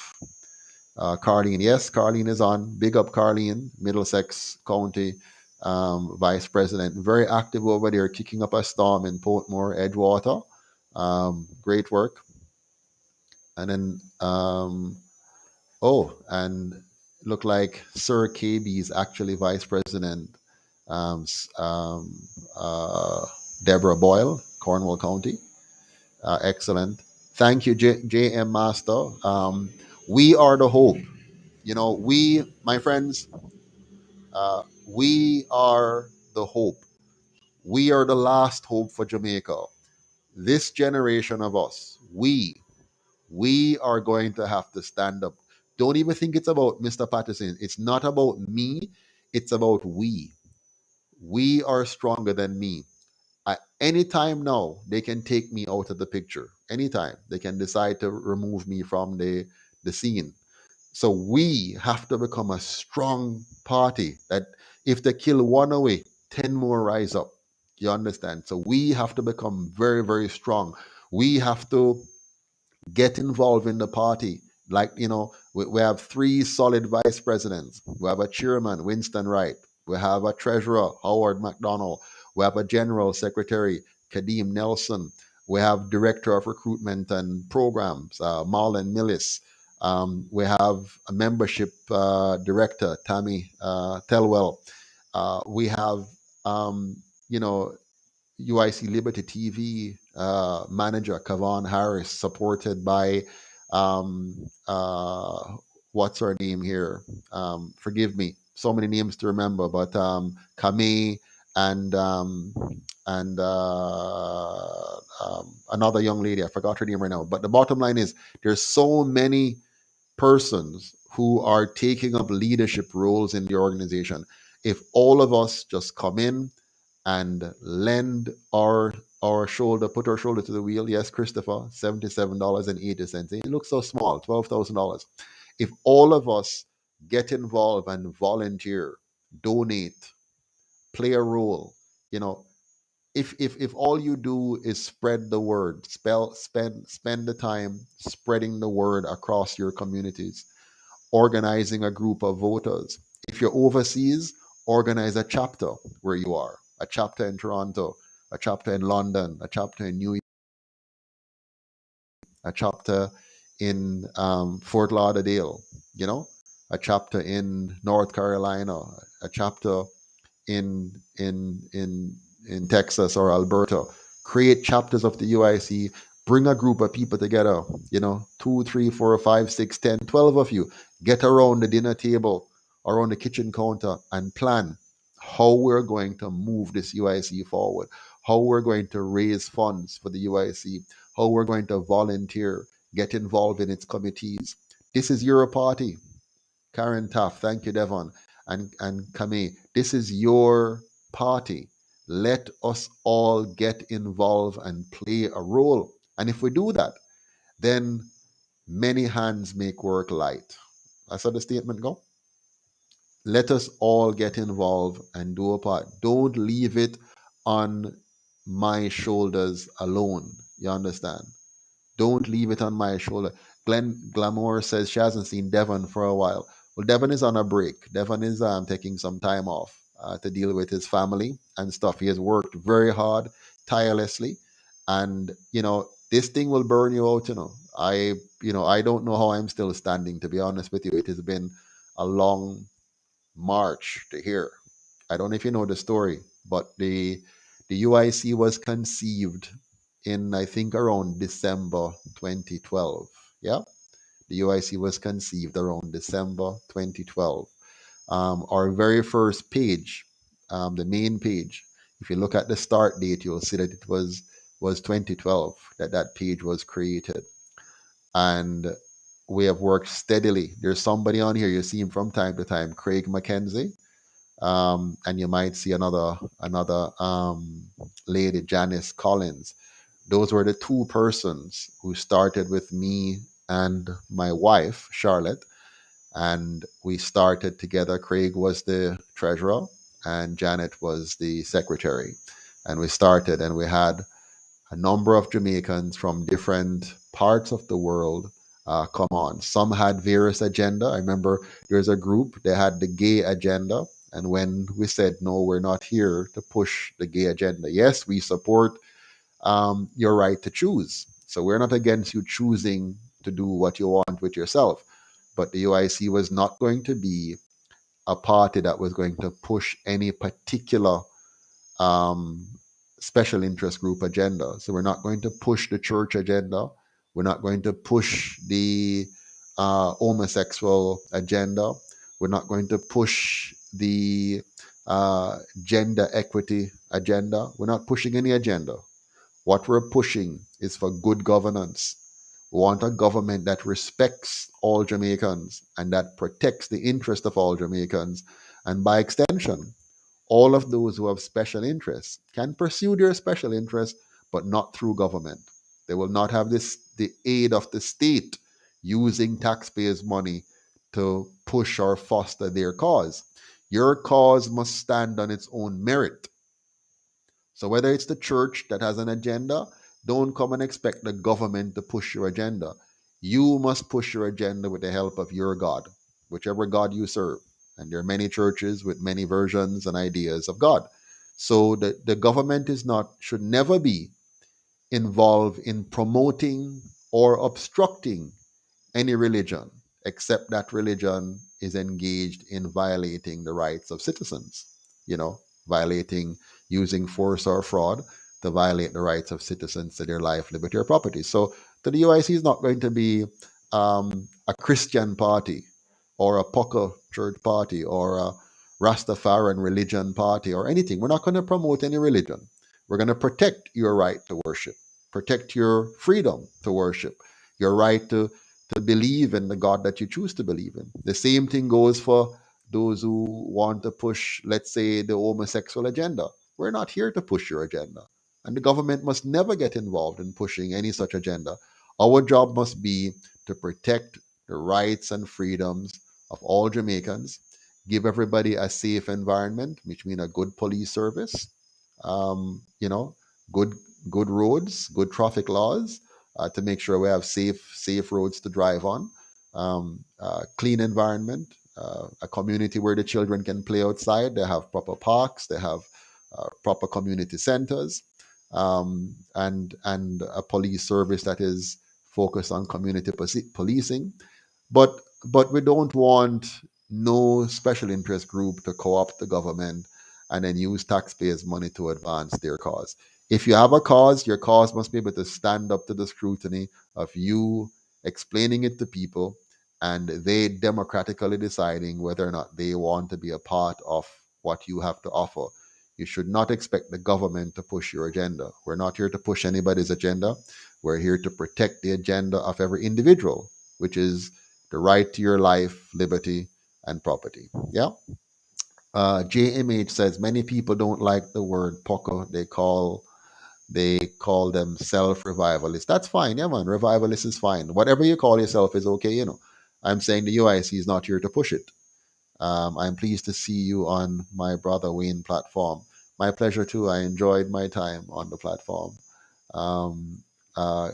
Carleen. Yes, Carleen is on. Big up Carleen, Middlesex County Vice President. Very active over there, kicking up a storm in Portmore, Edgewater. Great work. And then, and look like Sir KB is actually Vice President Deborah Boyle, Cornwall County. Excellent. Thank you, JM Master. We are the hope. My friends, we are the hope. We are the last hope for Jamaica. This generation of us, we are going to have to stand up. Don't even think it's about Mr. Patterson. It's not about me. It's about we. We are stronger than me. At any time now, they can take me out of the picture. Anytime. They can decide to remove me from the scene. So we have to become a strong party that if they kill one away, 10 more rise up. You understand? So we have to become very, very strong. We have to get involved in the party. Like, we have 3 solid vice presidents. We have a chairman, Winston Wright. We have a treasurer, Howard McDonald. We have a general secretary, Kadeem Nelson. We have director of recruitment and programs, Marlon Millis. We have a membership director, Tammy Telwell. We have, UIC Liberty TV manager Kavan Harris, supported by what's her name here? Forgive me, so many names to remember, but Kame and another young lady, I forgot her name right now. But the bottom line is, there's so many persons who are taking up leadership roles in the organization. If all of us just come in and lend our shoulder, put our shoulder to the wheel. Yes, Christopher, $77.80. It looks so small, $12,000. If all of us get involved and volunteer, donate, play a role, if all you do is spread the word, spend the time spreading the word across your communities, organizing a group of voters. If you're overseas, organize a chapter where you are, a chapter in Toronto, a chapter in London, a chapter in New York, a chapter in Fort Lauderdale, you know, a chapter in North Carolina, a chapter in in in in Texas or Alberta. Create chapters of the UIC. Bring a group of people together. You know, 2, 3, 4, 5, 6, 10, 12 of you. Get around the dinner table, around the kitchen counter, and plan how we're going to move this UIC forward. How we're going to raise funds for the UIC. How we're going to volunteer, get involved in its committees. This is your party. Karen Taff, thank you, Devon, and Kame. This is your party. Let us all get involved and play a role. And if we do that, then many hands make work light. That's how the statement go. Let us all get involved and do a part. Don't leave it on my shoulders alone. You understand? Don't leave it on my shoulder. Glenn Glamour says she hasn't seen Devon for a while. Well, Devon is on a break. Devon is taking some time off to deal with his family and stuff. He has worked very hard, tirelessly, and this thing will burn you out. I don't know how I'm still standing. To be honest with you, it has been a long march to here. I don't know if you know the story, but the UIC was conceived in, I think, around December 2012. Yeah, the UIC was conceived around December 2012. Our very first page, the main page, if you look at the start date, you'll see that it was 2012 that page was created, and we have worked steadily. There's somebody on here, you see him from time to time, Craig McKenzie, and you might see another lady, Janice Collins. Those were the two persons who started with me and my wife, Charlotte, and we started together. Craig was the treasurer and Janet was the secretary. And we started, and we had a number of Jamaicans from different parts of the world come on. Some had various agenda. I remember there's a group, they had the gay agenda. And when we said, no, we're not here to push the gay agenda. Yes, we support your right to choose. So we're not against you choosing to do what you want with yourself. But the UIC was not going to be a party that was going to push any particular um, special interest group agenda. So we're not going to push the church agenda. We're not going to push the homosexual agenda. We're not going to push the gender equity agenda. We're not pushing any agenda. What we're pushing is for good governance. We want a government that respects all Jamaicans and that protects the interest of all Jamaicans. And by extension, all of those who have special interests can pursue their special interests, but not through government. They will not have the aid of the state using taxpayers' money to push or foster their cause. Your cause must stand on its own merit. So whether it's the church that has an agenda, don't come and expect the government to push your agenda. You must push your agenda with the help of your God, whichever God you serve. And there are many churches with many versions and ideas of God. So the government should never be involved in promoting or obstructing any religion, except that religion is engaged in violating the rights of citizens, violating, using force or fraud to violate the rights of citizens to their life, liberty, or property. So the UIC is not going to be a Christian party or a Pucker church party or a Rastafarian religion party or anything. We're not going to promote any religion. We're going to protect your right to worship, protect your freedom to worship, your right to believe in the God that you choose to believe in. The same thing goes for those who want to push, let's say, the homosexual agenda. We're not here to push your agenda. And the government must never get involved in pushing any such agenda. Our job must be to protect the rights and freedoms of all Jamaicans, give everybody a safe environment, which means a good police service, um, you know, good roads, good traffic laws, to make sure we have safe roads to drive on, clean environment, a community where the children can play outside. They have proper parks. They have proper community centers, and a police service that is focused on community policing. But we don't want no special interest group to co-opt the government and then use taxpayers' money to advance their cause. If you have a cause, your cause must be able to stand up to the scrutiny of you explaining it to people and they democratically deciding whether or not they want to be a part of what you have to offer. You should not expect the government to push your agenda. We're not here to push anybody's agenda. We're here to protect the agenda of every individual, which is the right to your life, liberty, and property. Yeah. JMH says many people don't like the word POCO. They call them self-revivalists. That's fine, yeah, man. Revivalist is fine. Whatever you call yourself is okay, you know. I'm saying the UIC is not here to push it. I'm pleased to see you on my brother Wayne platform. My pleasure too. I enjoyed my time on the platform. Um, uh,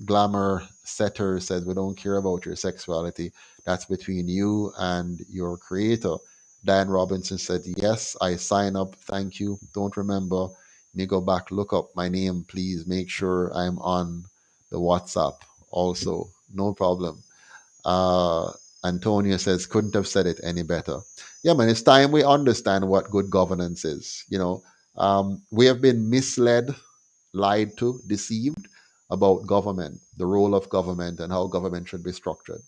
Glamour Setter says, we don't care about your sexuality. That's between you and your creator. Dan Robinson said, yes, I sign up. Thank you. Don't remember. Me go back, look up my name, please. Make sure I'm on the WhatsApp also. No problem. Uh, Antonio says, couldn't have said it any better. Yeah, man, it's time we understand what good governance is. You know, we have been misled, lied to, deceived about government, the role of government, and how government should be structured.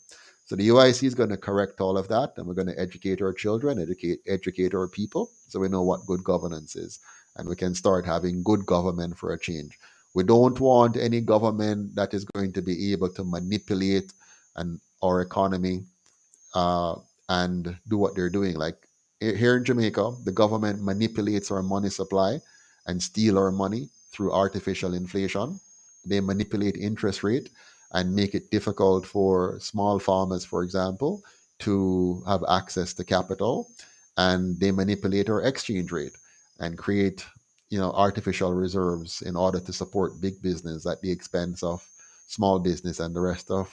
So the UIC is going to correct all of that, and we're going to educate our children, educate our people, so we know what good governance is, and we can start having good government for a change. We don't want any government that is going to be able to manipulate our economy uh, and do what they're doing. Like here in Jamaica, the government manipulates our money supply and steal our money through artificial inflation. They manipulate interest rate and make it difficult for small farmers, for example, to have access to capital. And they manipulate our exchange rate and create, artificial reserves in order to support big business at the expense of small business and the rest of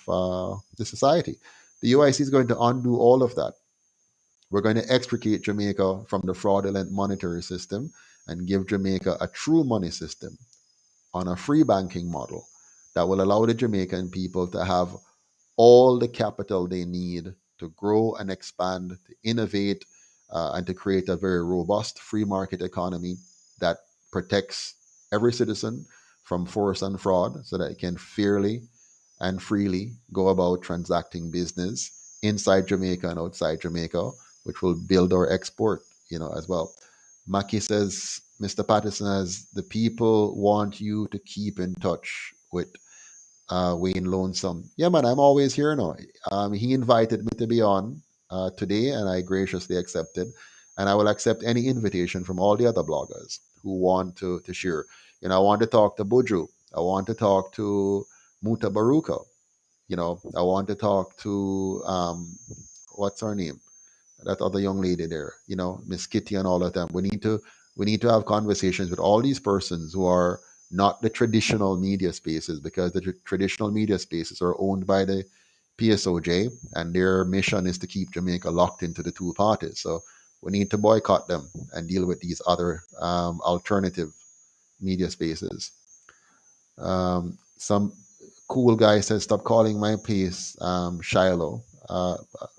the society. The UIC is going to undo all of that. We're going to extricate Jamaica from the fraudulent monetary system and give Jamaica a true money system on a free banking model that will allow the Jamaican people to have all the capital they need to grow and expand, to innovate, and to create a very robust free market economy that protects every citizen from force and fraud so that it can fairly and freely go about transacting business inside Jamaica and outside Jamaica, which will build our export, as well. Maki says, Mr. Patterson, as the people want you to keep in touch with Wayne Lonesome. Yeah, man, I'm always here now. He invited me to be on today, and I graciously accepted. And I will accept any invitation from all the other bloggers who want to share. I want to talk to Buju. I want to talk to Muta Baruka. I want to talk to what's her name? That other young lady there, Miss Kitty and all of them. We need to have conversations with all these persons who are not the traditional media spaces, because the traditional media spaces are owned by the PSOJ, and their mission is to keep Jamaica locked into the two parties. So we need to boycott them and deal with these other alternative media spaces. Some cool guy says, stop calling my piece Shiloh.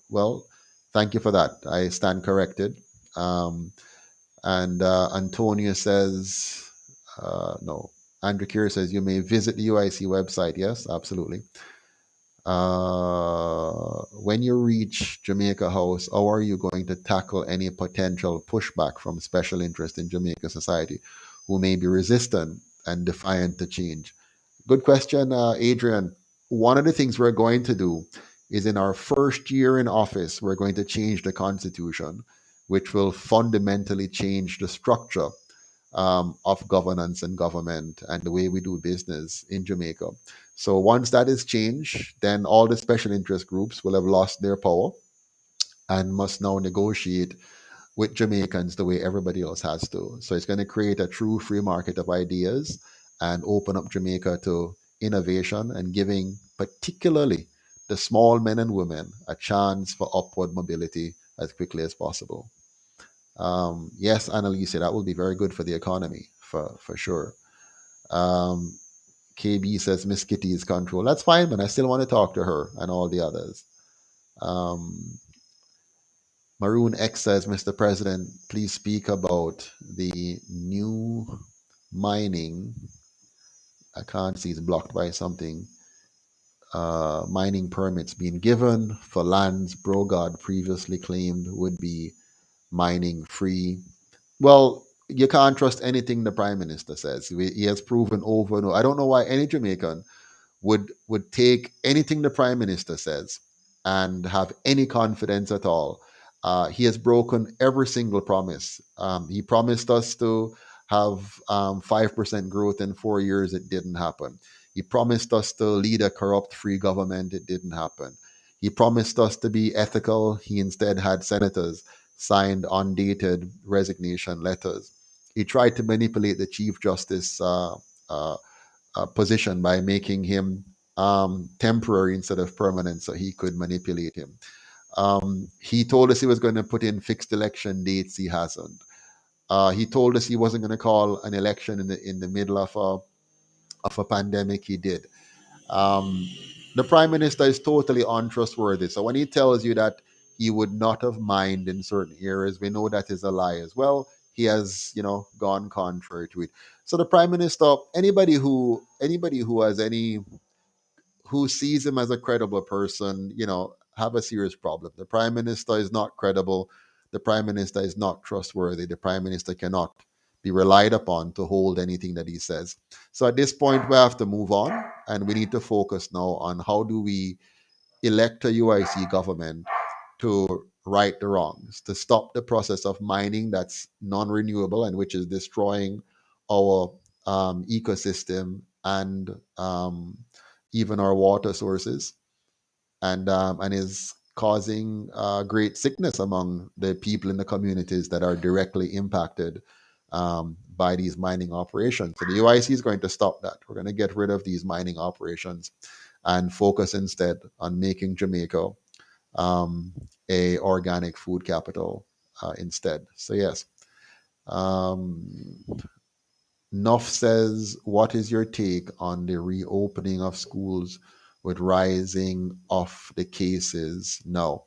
Well, thank you for that. I stand corrected. And Antonia says, no. Andrew Kier says, you may visit the UIC website. Yes, absolutely. When you reach Jamaica House, how are you going to tackle any potential pushback from special interest in Jamaica society who may be resistant and defiant to change? Good question, Adrian. One of the things we're going to do is, in our first year in office, we're going to change the constitution, which will fundamentally change the structure of governance and government and the way we do business in Jamaica. So once that is changed, then all the special interest groups will have lost their power and must now negotiate with Jamaicans the way everybody else has to. So it's going to create a true free market of ideas and open up Jamaica to innovation and giving particularly the small men and women a chance for upward mobility as quickly as possible. Yes, Annalisia, that will be very good for the economy, for sure. Um, KB says Miss Kitty is control. That's fine, but I still want to talk to her and all the others. Um, Maroon X says, Mr. President, please speak about the new mining. I can't see, it's blocked by something. Mining permits being given for lands Brogard previously claimed would be mining free. Well, you can't trust anything the Prime Minister says. He has proven over and over. I don't know why any Jamaican would take anything the Prime Minister says and have any confidence at all. He has broken every single promise. He promised us to have 5% growth in 4 years. It didn't happen. He promised us to lead a corrupt-free government. It didn't happen. He promised us to be ethical. He instead had senators signed undated resignation letters. He tried to manipulate the Chief Justice uh, position by making him temporary instead of permanent so he could manipulate him. He told us he was going to put in fixed election dates. He hasn't. He told us he wasn't going to call an election in the middle of a pandemic. He did. Um, the prime minister is totally untrustworthy. So when he tells you that he would not have mined in certain areas, we know that is a lie as well. He has, gone contrary to it. So the prime minister, anybody who sees him as a credible person, have a serious problem. The prime minister is not credible. The prime minister is not trustworthy. The prime minister cannot be relied upon to hold anything that he says. So at this point, we have to move on, and we need to focus now on how do we elect a UIC government to right the wrongs, to stop the process of mining that's non-renewable and which is destroying our ecosystem and even our water sources, and is causing great sickness among the people in the communities that are directly impacted by these mining operations. So the UIC is going to stop that. We're going to get rid of these mining operations and focus instead on making Jamaica a organic food capital instead. So yes. Um, Nuff says, what is your take on the reopening of schools with rising of the cases now?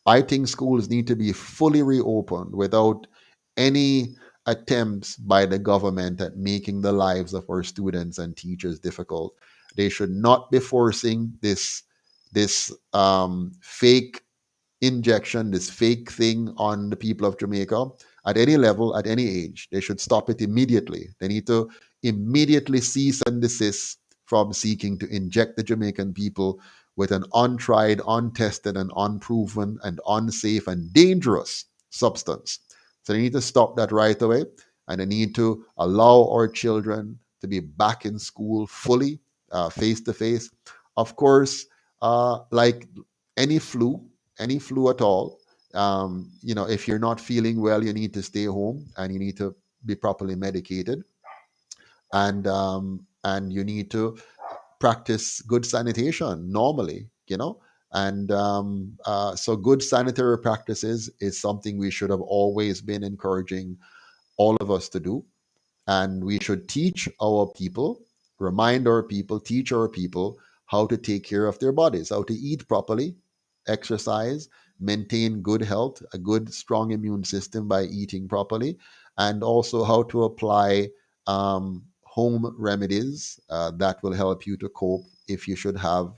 I think schools need to be fully reopened without any attempts by the government at making the lives of our students and teachers difficult. They should not be forcing this fake injection, this fake thing on the people of Jamaica at any level, at any age. They should stop it immediately. They need to immediately cease and desist from seeking to inject the Jamaican people with an untried, untested, and unproven, and unsafe and dangerous substance. So they need to stop that right away, and they need to allow our children to be back in school fully, face to face. Of course, like any flu, any flu at all, if you're not feeling well, you need to stay home and you need to be properly medicated, and you need to practice good sanitation normally, and so good sanitary practices is something we should have always been encouraging all of us to do. And we should teach our people, remind our people, teach our people how to take care of their bodies, how to eat properly, exercise, maintain good health, a good, strong immune system by eating properly, and also how to apply home remedies that will help you to cope if you should have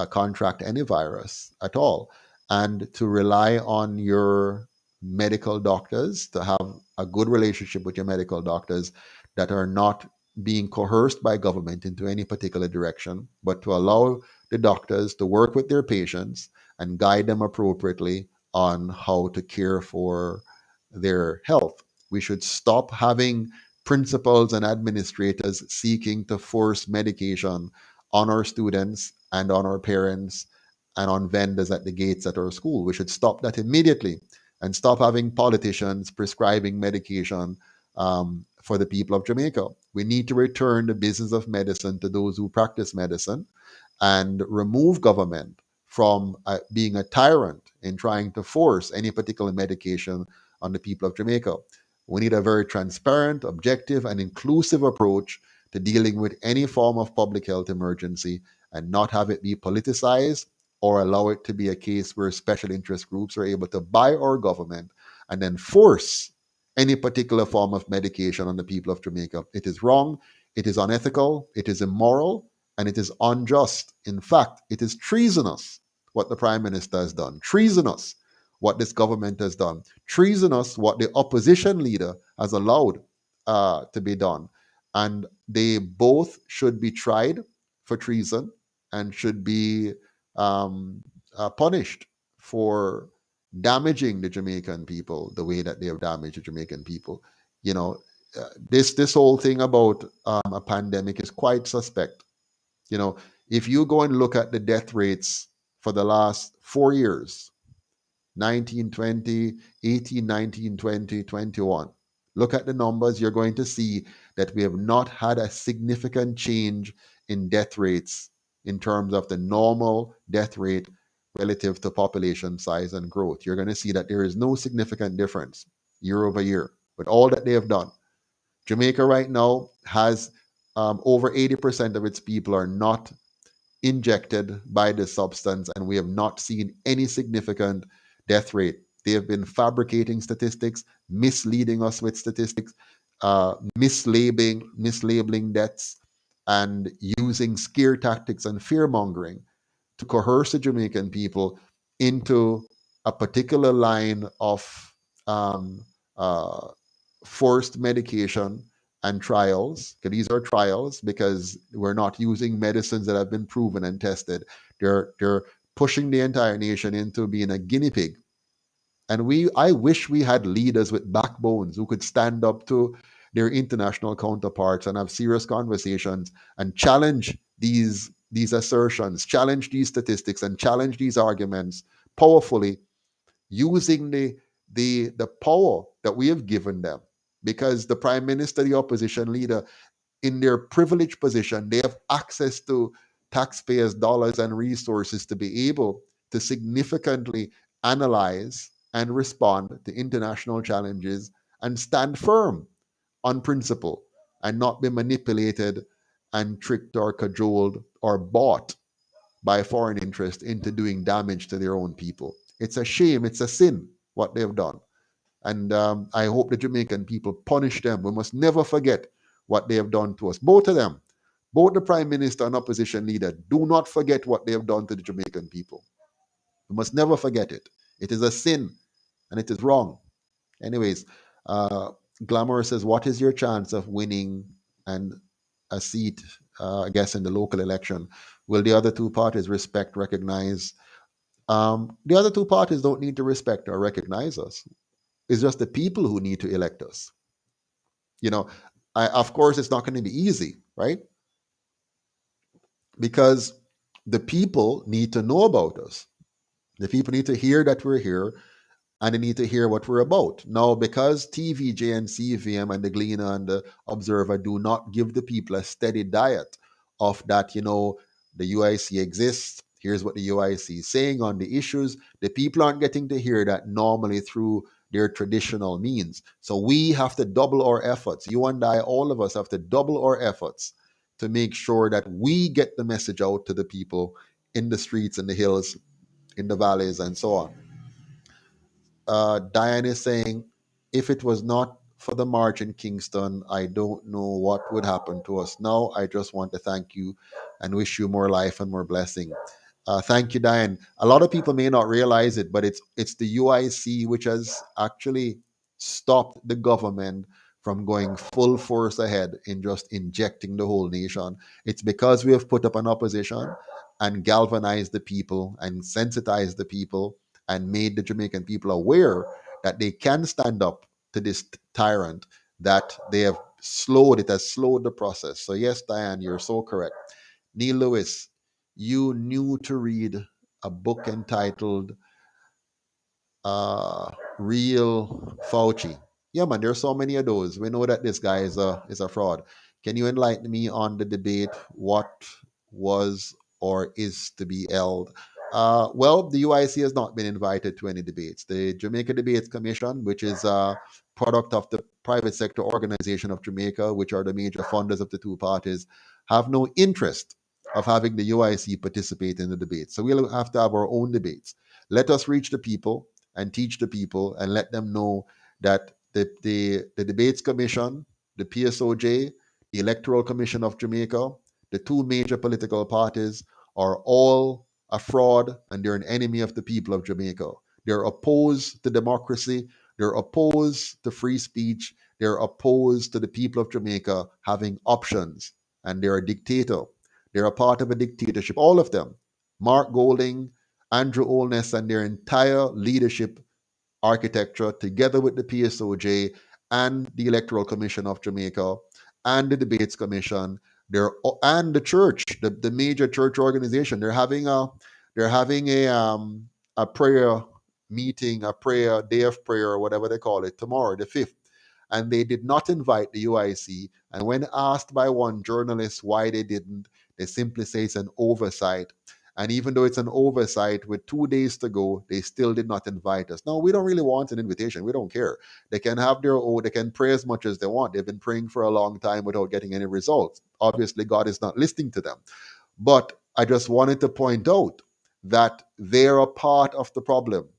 contract any virus at all, and to rely on your medical doctors, to have a good relationship with your medical doctors that are not being coerced by government into any particular direction, but to allow the doctors to work with their patients and guide them appropriately on how to care for their health. We should stop having principals and administrators seeking to force medication on our students and on our parents and on vendors at the gates at our school. We should stop that immediately and stop having politicians prescribing medication for the people of Jamaica. We need to return the business of medicine to those who practice medicine, and remove government from being a tyrant in trying to force any particular medication on the people of Jamaica. We need a very transparent, objective, and inclusive approach to dealing with any form of public health emergency and not have it be politicized or allow it to be a case where special interest groups are able to buy our government and then force any particular form of medication on the people of Jamaica. It is wrong, it is unethical, it is immoral, and it is unjust. In fact, it is treasonous what the Prime Minister has done, treasonous what this government has done, treasonous what the opposition leader has allowed to be done. And they both should be tried for treason and should be punished for damaging the Jamaican people the way that they have damaged the Jamaican people. You know, this whole thing about a pandemic is quite suspect. You know, if you go and look at the death rates for the last 4 years, 19, 20, 18, 19, 20, 21, look at the numbers, you're going to see that we have not had a significant change in death rates in terms of the normal death rate relative to population size and growth. You're going to see that there is no significant difference year over year with all that they have done. Jamaica right now has over 80% of its people are not injected by this substance, and we have not seen any significant death rate. They have been fabricating statistics, misleading us with statistics, mislabeling deaths, and using scare tactics and fear mongering to coerce the Jamaican people into a particular line of um, uh, forced medication and trials. Okay, these are trials because we're not using medicines that have been proven and tested. They're pushing the entire nation into being a guinea pig. And I wish we had leaders with backbones who could stand up to their international counterparts and have serious conversations and challenge these assertions, challenge these statistics, and challenge these arguments powerfully using the power that we have given them. Because the prime minister, the opposition leader, in their privileged position, they have access to taxpayers' dollars and resources to be able to significantly analyze and respond to international challenges and stand firm on principle and not be manipulated and tricked or cajoled or bought by foreign interest into doing damage to their own people. It's a shame, it's a sin what they've done. And I hope the Jamaican people punish them. We must never forget what they have done to us. Both of them, both the Prime Minister and opposition leader, do not forget what they have done to the Jamaican people. We must never forget it. It is a sin and it is wrong. Anyways, uh, Glamour says, what is your chance of winning and a seat, I guess, in the local election? Will the other two parties respect, recognize? The other two parties don't need to respect or recognize us. It's just the people who need to elect us. You know, of course, it's not going to be easy, right? Because the people need to know about us. The people need to hear that we're here and they need to hear what we're about. Now, because TVJ and CVM and the Gleaner and the Observer do not give the people a steady diet of that, the UIC exists. Here's what the UIC is saying on the issues. The people aren't getting to hear that normally through their traditional means. So we have to double our efforts. You and I, all of us, have to double our efforts to make sure that we get the message out to the people in the streets, in the hills, in the valleys, and so on. Diane is saying, if it was not for the march in Kingston, I don't know what would happen to us now. I just want to thank you and wish you more life and more blessing. Thank you, Diane. A lot of people may not realize it, but it's the UIC which has actually stopped the government from going full force ahead in just injecting the whole nation. It's because we have put up an opposition and galvanized the people and sensitized the people and made the Jamaican people aware that they can stand up to this tyrant, that they have it has slowed the process. So yes, Diane, you're so correct. Neil Lewis, you knew to read a book entitled Real Fauci. Yeah, man, there's so many of those. We know that this guy is a fraud. Can you enlighten me on the debate? What was or is to be held? Well, the UIC has not been invited to any debates. The Jamaica Debates Commission, which is a product of the private sector organization of Jamaica, which are the major funders of the two parties, have no interest of having the UIC participate in the debate. So we'll have to have our own debates. Let us reach the people and teach the people and let them know that the Debates Commission, the PSOJ, the Electoral Commission of Jamaica, the two major political parties are all a fraud and they're an enemy of the people of Jamaica. They're opposed to democracy. They're opposed to free speech. They're opposed to the people of Jamaica having options. And they're a dictator. They're a part of a dictatorship. All of them. Mark Golding, Andrew Olness, and their entire leadership architecture, together with the PSOJ and the Electoral Commission of Jamaica and the Debates Commission, and the church, the major church organization, they're having a prayer meeting, a prayer day of prayer, or whatever they call it, tomorrow, the 5th. And they did not invite the UIC. And when asked by one journalist why they didn't, they simply say it's an oversight. And even though it's an oversight with 2 days to go, they still did not invite us. No, we don't really want an invitation. We don't care. They can have their own, they can pray as much as they want. They've been praying for a long time without getting any results. Obviously, God is not listening to them. But I just wanted to point out that they're a part of the problem.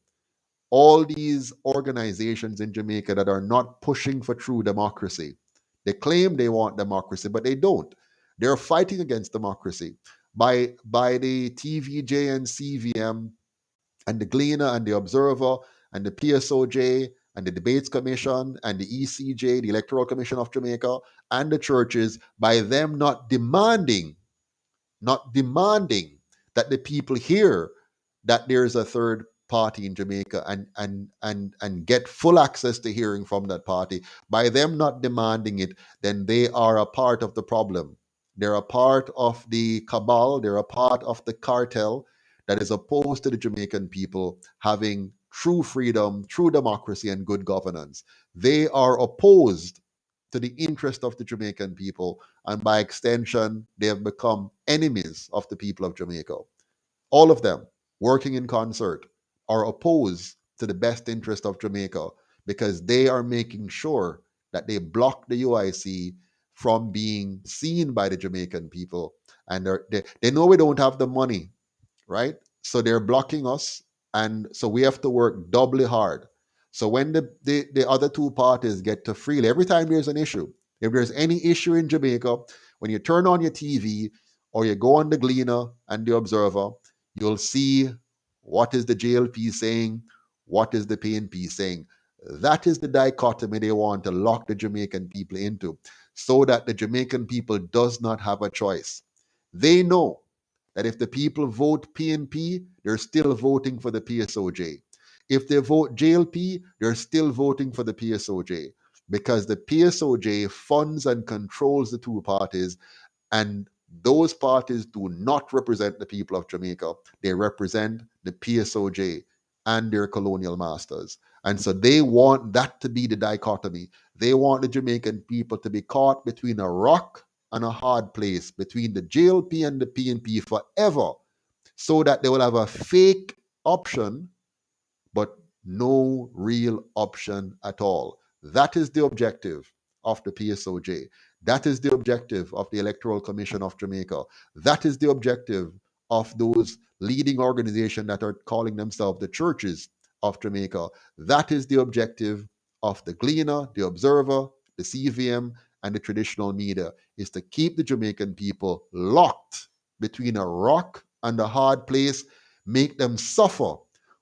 All these organizations in Jamaica that are not pushing for true democracy, they claim they want democracy, but they don't. They're fighting against democracy by the TVJ and CVM and the Gleaner and the Observer and the PSOJ and the Debates Commission and the ECJ, the Electoral Commission of Jamaica, and the churches, by them not demanding that the people hear that there's a third party in Jamaica and get full access to hearing from that party. By them not demanding it, then they are a part of the problem. They're a part of the cabal, they're a part of the cartel that is opposed to the Jamaican people having true freedom, true democracy, and good governance. They are opposed to the interest of the Jamaican people, and by extension, they have become enemies of the people of Jamaica. All of them, working in concert, are opposed to the best interest of Jamaica because they are making sure that they block the UIC from being seen by the Jamaican people. And they know we don't have the money, right? So they're blocking us. And so we have to work doubly hard. So when the other two parties get to freely, every time there's an issue, if there's any issue in Jamaica, when you turn on your TV or you go on the Gleaner and the Observer, you'll see what is the JLP saying, what is the PNP saying. That is the dichotomy they want to lock the Jamaican people into, so that the Jamaican people does not have a choice. They know that if the people vote PNP, they're still voting for the PSOJ. If they vote JLP, they're still voting for the PSOJ, because the PSOJ funds and controls the two parties, and those parties do not represent the people of Jamaica. They represent the PSOJ and their colonial masters. And so they want that to be the dichotomy. They want the Jamaican people to be caught between a rock and a hard place, between the JLP and the PNP forever, so that they will have a fake option, but no real option at all. That is the objective of the PSOJ. That is the objective of the Electoral Commission of Jamaica. That is the objective of those leading organizations that are calling themselves the churches of Jamaica. That is the objective of the Gleaner, the Observer, the CVM, and the traditional media, is to keep the Jamaican people locked between a rock and a hard place, make them suffer,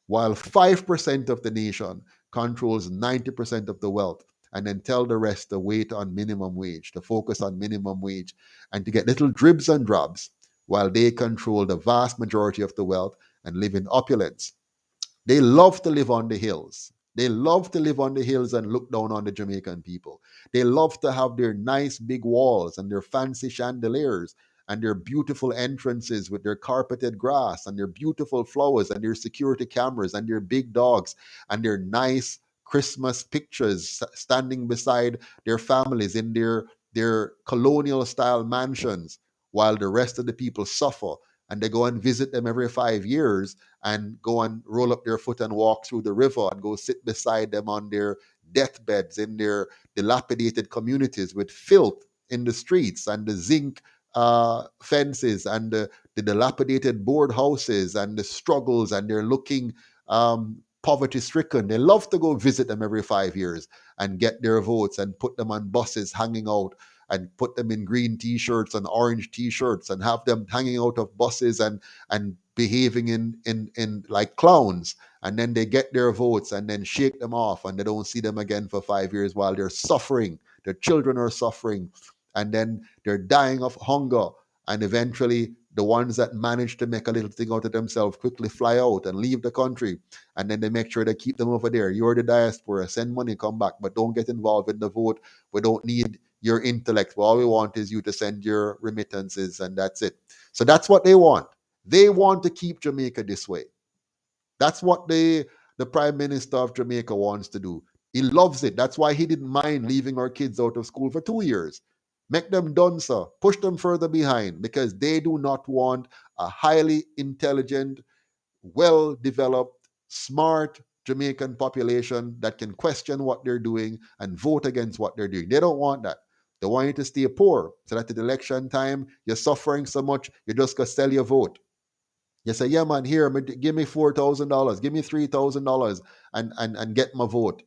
while 5% of the nation controls 90% of the wealth, and then tell the rest to wait on minimum wage, to focus on minimum wage, and to get little dribs and drabs while they control the vast majority of the wealth and live in opulence. They love to live on the hills. They love to live on the hills and look down on the Jamaican people. They love to have their nice big walls and their fancy chandeliers and their beautiful entrances with their carpeted grass and their beautiful flowers and their security cameras and their big dogs and their nice Christmas pictures standing beside their families in their colonial style mansions, while the rest of the people suffer and they go and visit them every 5 years and go and roll up their foot and walk through the river and go sit beside them on their deathbeds in their dilapidated communities with filth in the streets and the zinc fences and the dilapidated board houses and the struggles, and they're looking poverty stricken. They love to go visit them every 5 years and get their votes and put them on buses hanging out and put them in green t-shirts and orange t-shirts and have them hanging out of buses and behaving in like clowns. And then they get their votes and then shake them off, and they don't see them again for 5 years while they're suffering. Their children are suffering, and then they're dying of hunger. And eventually the ones that manage to make a little thing out of themselves quickly fly out and leave the country, and then they make sure they keep them over there. You're the diaspora, send money, come back, but don't get involved in the vote. We don't need your intellect. All we want is you to send your remittances, and that's it. So that's what they want. They want to keep Jamaica this way. That's what the Prime Minister of Jamaica wants to do. He loves it. That's why he didn't mind leaving our kids out of school for 2 years. Make them done, sir. Push them further behind, because they do not want a highly intelligent, well-developed, smart Jamaican population that can question what they're doing and vote against what they're doing. They don't want that. They want you to stay poor, so that at election time, you're suffering so much, you just go sell your vote. You say, yeah, man, here, give me $4,000, give me $3,000 and get my vote.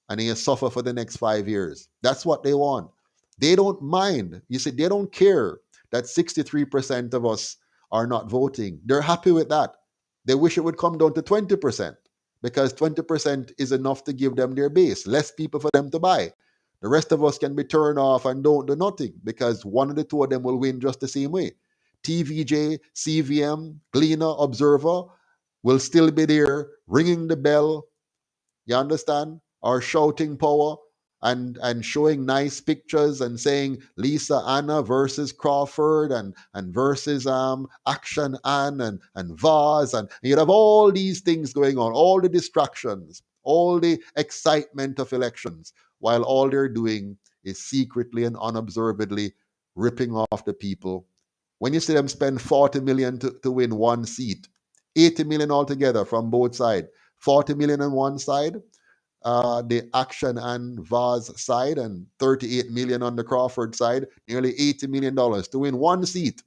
And then you suffer for the next 5 years. That's what they want. They don't mind. You see, they don't care that 63% of us are not voting. They're happy with that. They wish it would come down to 20%, because 20% is enough to give them their base, less people for them to buy. The rest of us can be turned off and don't do nothing, because one of the two of them will win just the same way. TVJ, CVM, Gleaner, Observer will still be there ringing the bell, you understand? Or shouting power and showing nice pictures and saying Lisa Anna versus Crawford and versus Action Ann and Vaz, and you'd have all these things going on, all the distractions, all the excitement of elections, while all they're doing is secretly and unobservedly ripping off the people. When you see them spend 40 million to win one seat, 80 million altogether from both sides, 40 million on one side, the Action and Vaz side, and 38 million on the Crawford side, nearly $80 million to win one seat,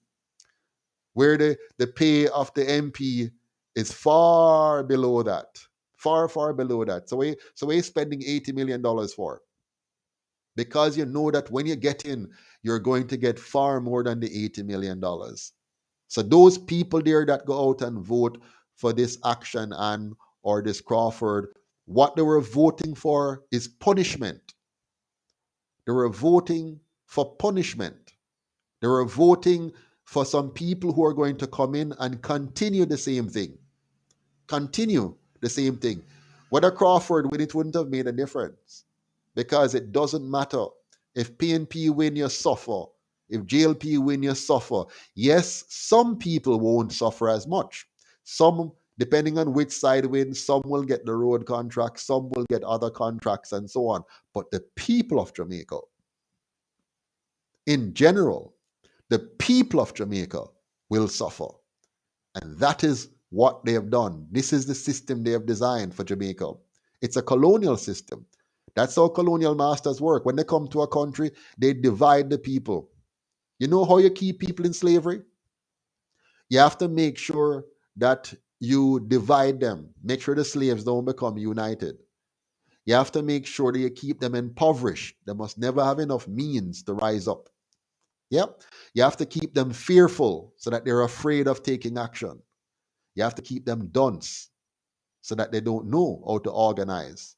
where the pay of the MP is far below that. Far, far below that. So we're spending $80 million for. Because you know that when you get in, you're going to get far more than the $80 million. So those people there that go out and vote for this Action and or this Crawford, what they were voting for is punishment. They were voting for punishment. They were voting for some people who are going to come in and continue the same thing. Continue the same thing. Whether Crawford win, it wouldn't have made a difference. Because it doesn't matter. If PNP win, you suffer. If JLP win, you suffer. Yes, some people won't suffer as much. Some, depending on which side wins, some will get the road contracts, some will get other contracts, and so on. But the people of Jamaica, in general, the people of Jamaica will suffer. And that is what they have done. This is the system they have designed for Jamaica. It's a colonial system. That's how colonial masters work. When they come to a country, they divide the people. You know how you keep people in slavery? You have to make sure that you divide them. Make sure the slaves don't become united. You have to make sure that you keep them impoverished. They must never have enough means to rise up. Yep. You have to keep them fearful so that they're afraid of taking action. You have to keep them dunce so that they don't know how to organize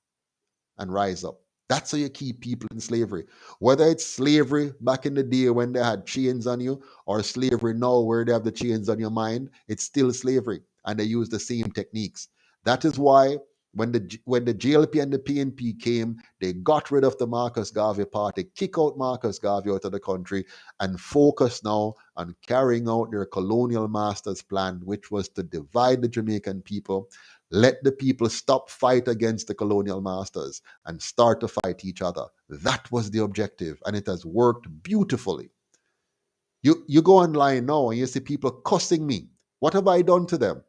and rise up. That's how you keep people in slavery. Whether it's slavery back in the day when they had chains on you, or slavery now where they have the chains on your mind, it's still slavery, and they use the same techniques. That is why when the JLP and the PNP came, they got rid of the Marcus Garvey party, kick out Marcus Garvey out of the country, and focus now on carrying out their colonial masters' plan, which was to divide the Jamaican people. Let the people stop fight against the colonial masters and start to fight each other. That was the objective, and it has worked beautifully. You go online now and you see people cussing me What have I done to them?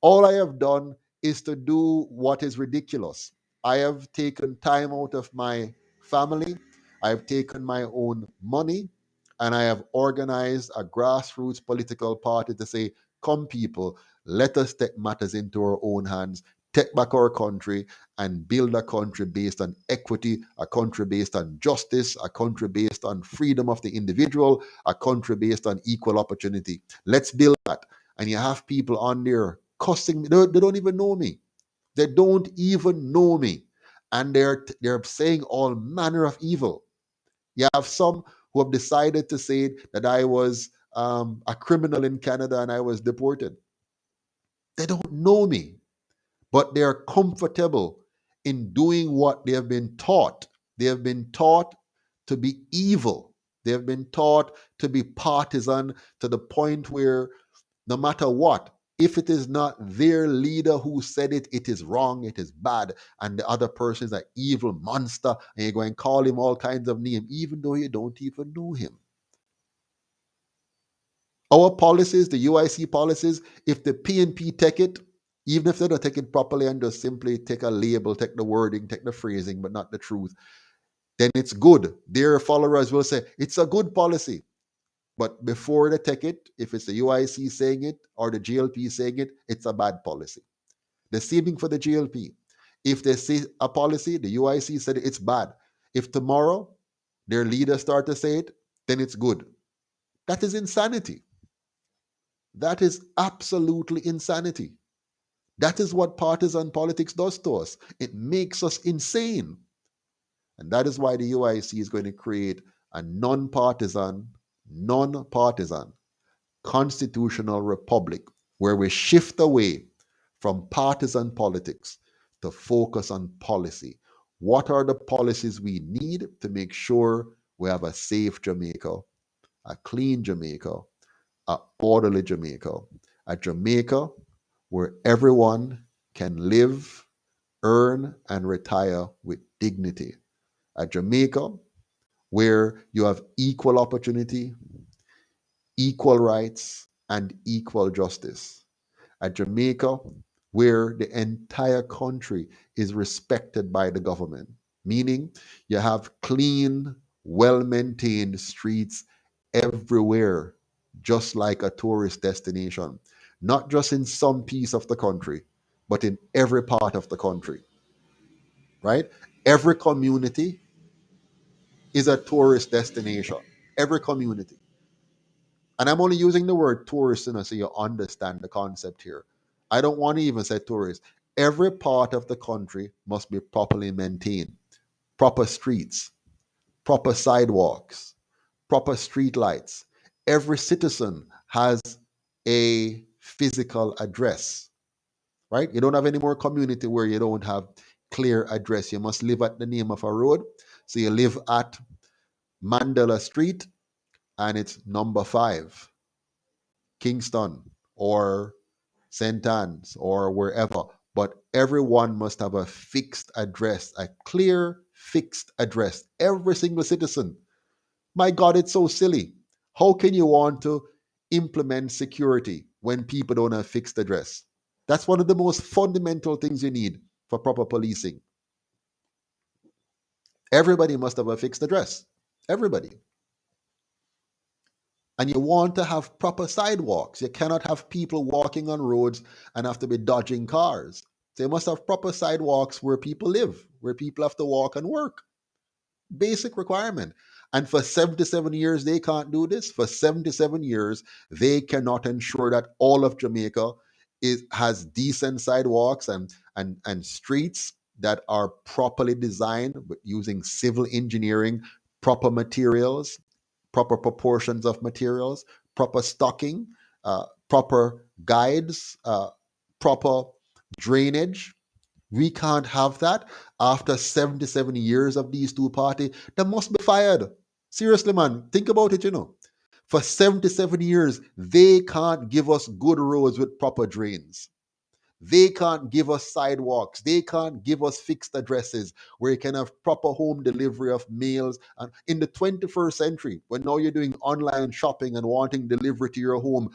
All I have done is to do what is ridiculous. I have taken time out of my family. I have taken my own money, and I have organized a grassroots political party to say, come people, let us take matters into our own hands, take back our country, and build a country based on equity, a country based on justice, a country based on freedom of the individual, a country based on equal opportunity. Let's build that. And you have people on there cussing me. They don't even know me. They don't even know me. And they're saying all manner of evil. You have some who have decided to say that I was a criminal in Canada and I was deported. They don't know me, but they are comfortable in doing what they have been taught. They have been taught to be evil. They have been taught to be partisan to the point where no matter what, if it is not their leader who said it, it is wrong, it is bad, and the other person is an evil monster, and you're going to call him all kinds of names, even though you don't even know him. Our policies, the UIC policies, if the PNP take it, even if they don't take it properly and just simply take a label, take the wording, take the phrasing, but not the truth, then it's good. Their followers will say, it's a good policy. But before they take it, if it's the UIC saying it or the GLP saying it, it's a bad policy. The same thing for the GLP. If they say a policy, the UIC said it's bad. If tomorrow their leaders start to say it, then it's good. That is insanity. That is absolutely insanity. That is what partisan politics does to us. It makes us insane. And that is why the UIC is going to create a non-partisan constitutional republic where we shift away from partisan politics to focus on policy. What are the policies we need to make sure we have a safe Jamaica, a clean Jamaica, a orderly Jamaica, a Jamaica where everyone can live, earn, and retire with dignity, a Jamaica where you have equal opportunity, equal rights, and equal justice. A Jamaica where the entire country is respected by the government, meaning you have clean, well maintained streets everywhere, just like a tourist destination, not just in some piece of the country, but in every part of the country, right? Every community is a tourist destination, every community. And I'm only using the word tourist, so you understand the concept here. I don't want to even say tourist. Every part of the country must be properly maintained. Proper streets, proper sidewalks, proper street lights. Every citizen has a physical address, right? You don't have any more community where you don't have clear address. You must live at the name of a road. So you live at Mandela Street and it's number 5. Kingston or St. Anne's or wherever, but everyone must have a fixed address, a clear fixed address. Every single citizen. My God, it's so silly. How can you want to implement security when people don't have fixed address? That's one of the most fundamental things you need for proper policing. Everybody must have a fixed address. Everybody. And you want to have proper sidewalks. You cannot have people walking on roads and have to be dodging cars. So you must have proper sidewalks where people live, where people have to walk and work. Basic requirement. And for 77 years, they can't do this. For 77 years, they cannot ensure that all of Jamaica has decent sidewalks and streets that are properly designed using civil engineering, proper materials, proper proportions of materials, proper stocking, proper guides, proper drainage. We can't have that after 77 years of these two parties. They must be fired. Seriously, man, think about it, For 77 years, they can't give us good roads with proper drains. They can't give us sidewalks. They can't give us fixed addresses where you can have proper home delivery of meals. And in the 21st century, when now you're doing online shopping and wanting delivery to your home,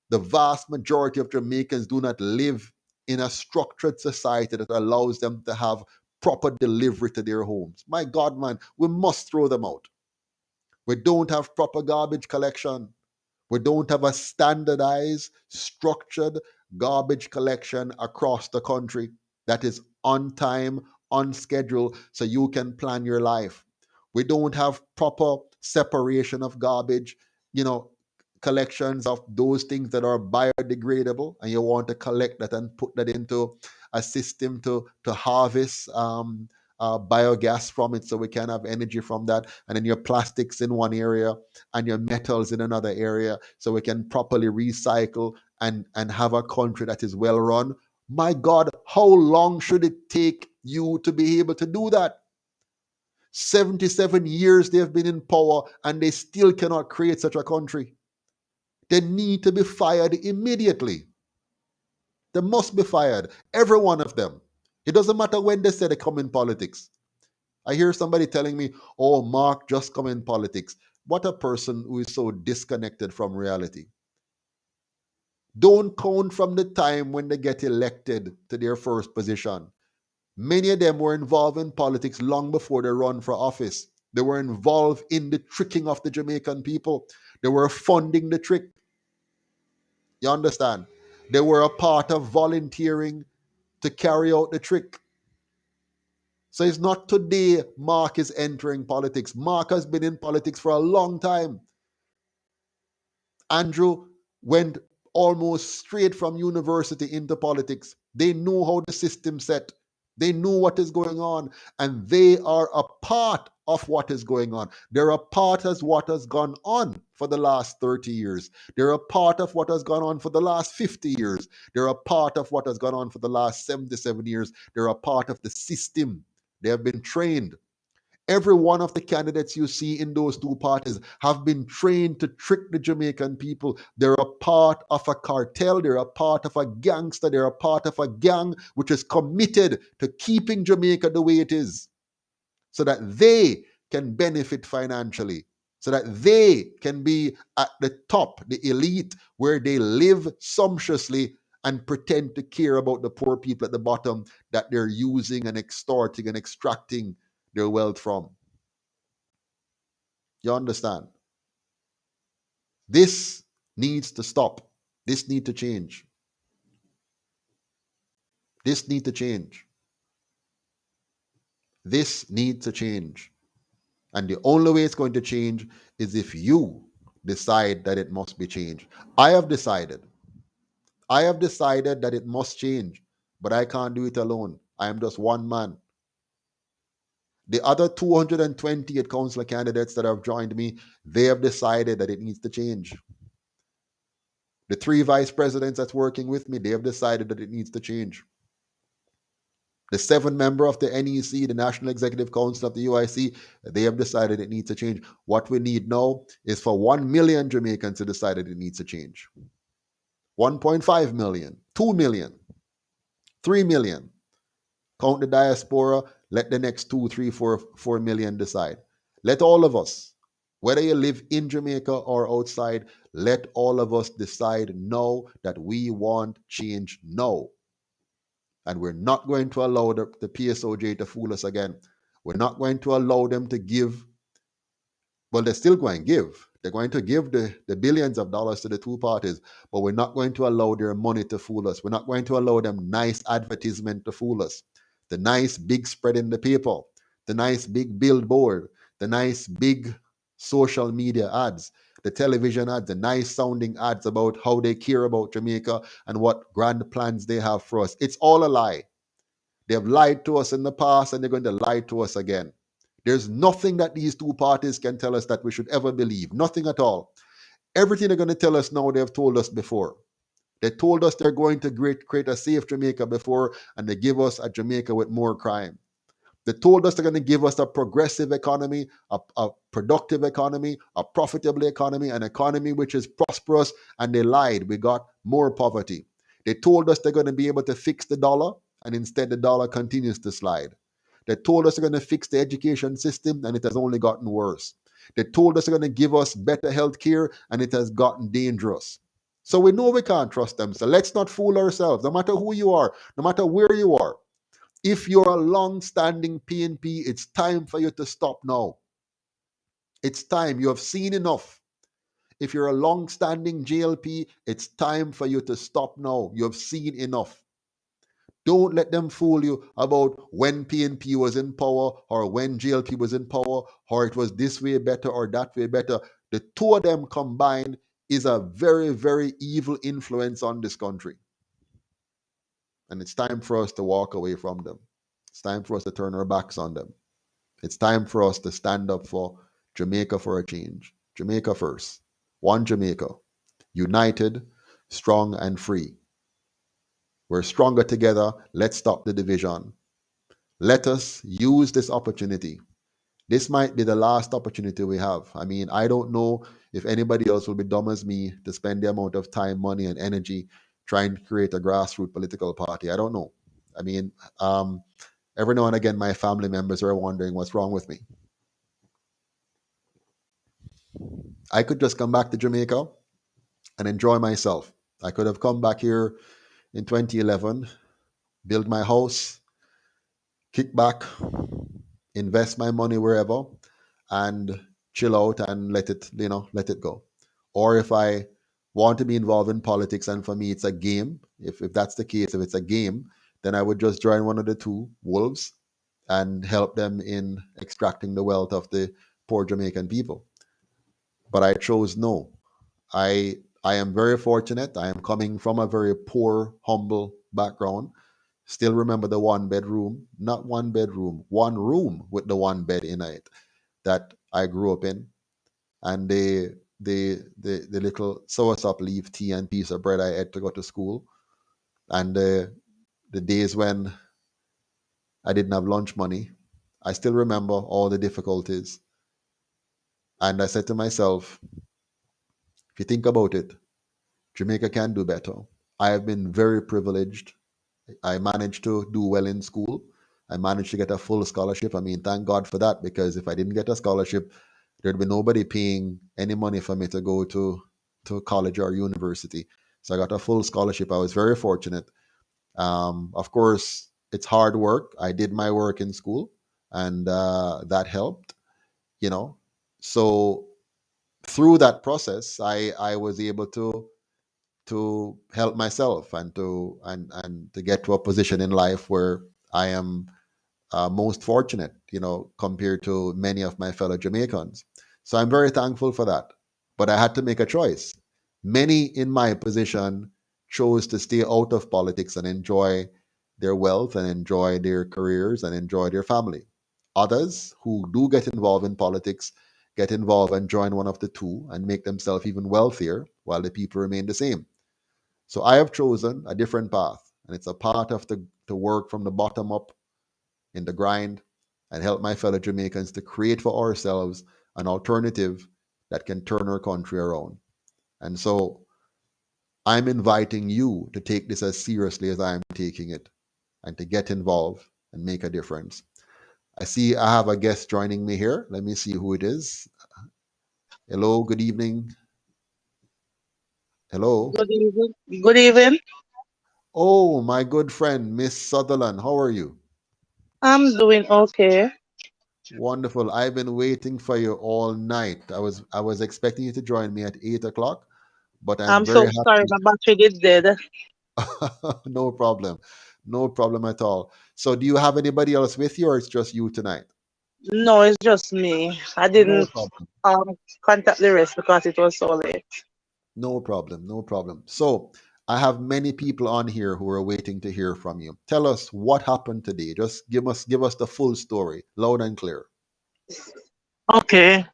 The vast majority of Jamaicans do not live in a structured society that allows them to have proper delivery to their homes. My God, man, we must throw them out. We don't have proper garbage collection. We don't have a standardized, structured garbage collection across the country that is on time, on schedule, so you can plan your life. We don't have proper separation of garbage, collections of those things that are biodegradable, and you want to collect that and put that into a system to harvest biogas from it so we can have energy from that. And then your plastics in one area and your metals in another area so we can properly recycle and have a country that is well run. My God, how long should it take you to be able to do that? 77 years they have been in power and they still cannot create such a country. They need to be fired immediately. They must be fired, every one of them. It doesn't matter when they say they come in politics. I hear somebody telling me, oh, Mark just come in politics. What a person who is so disconnected from reality. Don't count from the time when they get elected to their first position. Many of them were involved in politics long before they run for office. They were involved in the tricking of the Jamaican people. They were funding the trick. You understand? They were a part of volunteering to carry out the trick. So it's not today Mark is entering politics. Mark has been in politics for a long time. Andrew went almost straight from university into politics. They know how the system set. They know what is going on, and they are a part of what is going on. They're a part of what has gone on for the last 30 years. They're a part of what has gone on for the last 50 years. They're a part of what has gone on for the last 77 years. They're a part of the system. They have been trained. Every one of the candidates you see in those two parties have been trained to trick the Jamaican people. They're a part of a cartel. They're a part of a gangster. They're a part of a gang which is committed to keeping Jamaica the way it is so that they can benefit financially, so that they can be at the top, the elite, where they live sumptuously and pretend to care about the poor people at the bottom that they're using and extorting and extracting their wealth from. You understand? This needs to stop. This needs to change. This needs to change. This needs to change. And the only way it's going to change is if you decide that it must be changed. I have decided that it must change, but I can't do it alone. I am just one man. The other 228 councillor candidates that have joined me, they have decided that it needs to change. The 3 vice presidents that's working with me, they have decided that it needs to change. The 7 member of the NEC, the National Executive Council of the UIC, they have decided it needs to change. What we need now is for 1 million Jamaicans to decide that it needs to change. 1.5 million, 2 million, 3 million. Count the diaspora, let the next 2, 3, 4 million decide. Let all of us, whether you live in Jamaica or outside, let all of us decide now that we want change now. And we're not going to allow the PSOJ to fool us again. We're not going to allow them to give. Well, they're still going to give. They're going to give the billions of dollars to the two parties, but we're not going to allow their money to fool us. We're not going to allow them nice advertisement to fool us. The nice big spread in the paper, the nice big billboard, the nice big social media ads, the television ads, the nice sounding ads about how they care about Jamaica and what grand plans they have for us. It's all a lie. They have lied to us in the past and they're going to lie to us again. There's nothing that these two parties can tell us that we should ever believe. Nothing at all. Everything they're going to tell us now, they have told us before. They told us they're going to create a safe Jamaica before, and they give us a Jamaica with more crime. They told us they're going to give us a progressive economy, a productive economy, a profitable economy, an economy which is prosperous, and they lied. We got more poverty. They told us they're going to be able to fix the dollar, and instead the dollar continues to slide. They told us they're going to fix the education system, and it has only gotten worse. They told us they're going to give us better health care, and it has gotten dangerous. So we know we can't trust them. So let's not fool ourselves. No matter who you are, no matter where you are, if you're a long-standing PNP, it's time for you to stop now. It's time. You have seen enough. If you're a long-standing JLP, it's time for you to stop now. You have seen enough. Don't let them fool you about when PNP was in power or when JLP was in power or it was this way better or that way better. The two of them combined is a very, very evil influence on this country. And it's time for us to walk away from them. It's time for us to turn our backs on them. It's time for us to stand up for Jamaica for a change. Jamaica first. One Jamaica. United, strong, and free. We're stronger together. Let's stop the division. Let us use this opportunity. This might be the last opportunity we have. I mean, I don't know if anybody else will be dumb as me to spend the amount of time, money, and energy trying to create a grassroots political party. I don't know. I mean, every now and again, my family members are wondering what's wrong with me. I could just come back to Jamaica and enjoy myself. I could have come back here in 2011, build my house, kick back, invest my money wherever, and chill out and let it go. Or if I want to be involved in politics and for me it's a game, if that's the case, if it's a game, then I would just join one of the two wolves and help them in extracting the wealth of the poor Jamaican people. But I chose no. I am very fortunate. I am coming from a very poor, humble background. Still remember the one bedroom, not one bedroom, one room with the one bed in it that I grew up in, and the little soursop leaf tea and piece of bread I had to go to school, and the days when I didn't have lunch money. I still remember all the difficulties, and I said to myself, if you think about it, Jamaica can do better. I have been very privileged. I managed to do well in school. I managed to get a full scholarship. I mean, thank God for that, because if I didn't get a scholarship, there'd be nobody paying any money for me to go to college or university. So I got a full scholarship. I was very fortunate. Of course, it's hard work. I did my work in school, and that helped, you know. So through that process, I was able to help myself and to get to a position in life where I am most fortunate, compared to many of my fellow Jamaicans. So I'm very thankful for that. But I had to make a choice. Many in my position chose to stay out of politics and enjoy their wealth and enjoy their careers and enjoy their family. Others who do get involved in politics get involved and join one of the two and make themselves even wealthier while the people remain the same. So I have chosen a different path, and it's a path of to work from the bottom up in the grind and help my fellow Jamaicans to create for ourselves an alternative that can turn our country around. And so I'm inviting you to take this as seriously as I'm taking it and to get involved and make a difference. I see I have a guest joining me here. Let me see who it is. Hello, good evening. Hello. Good evening. Good evening. Oh, my good friend, Miss Sutherland. How are you? I'm doing okay. Wonderful. I've been waiting for you all night. I was expecting you to join me at 8 o'clock, but I'm I'm very so sorry, happy. my battery is dead. No problem. No problem at all. So do you have anybody else with you, or it's just you tonight? No, it's just me. I No didn't problem. um contact the rest because it was so late. No problem. No problem. So I have many people on here who are waiting to hear from you. Tell us what happened today. Just give us the full story, loud and clear. Okay.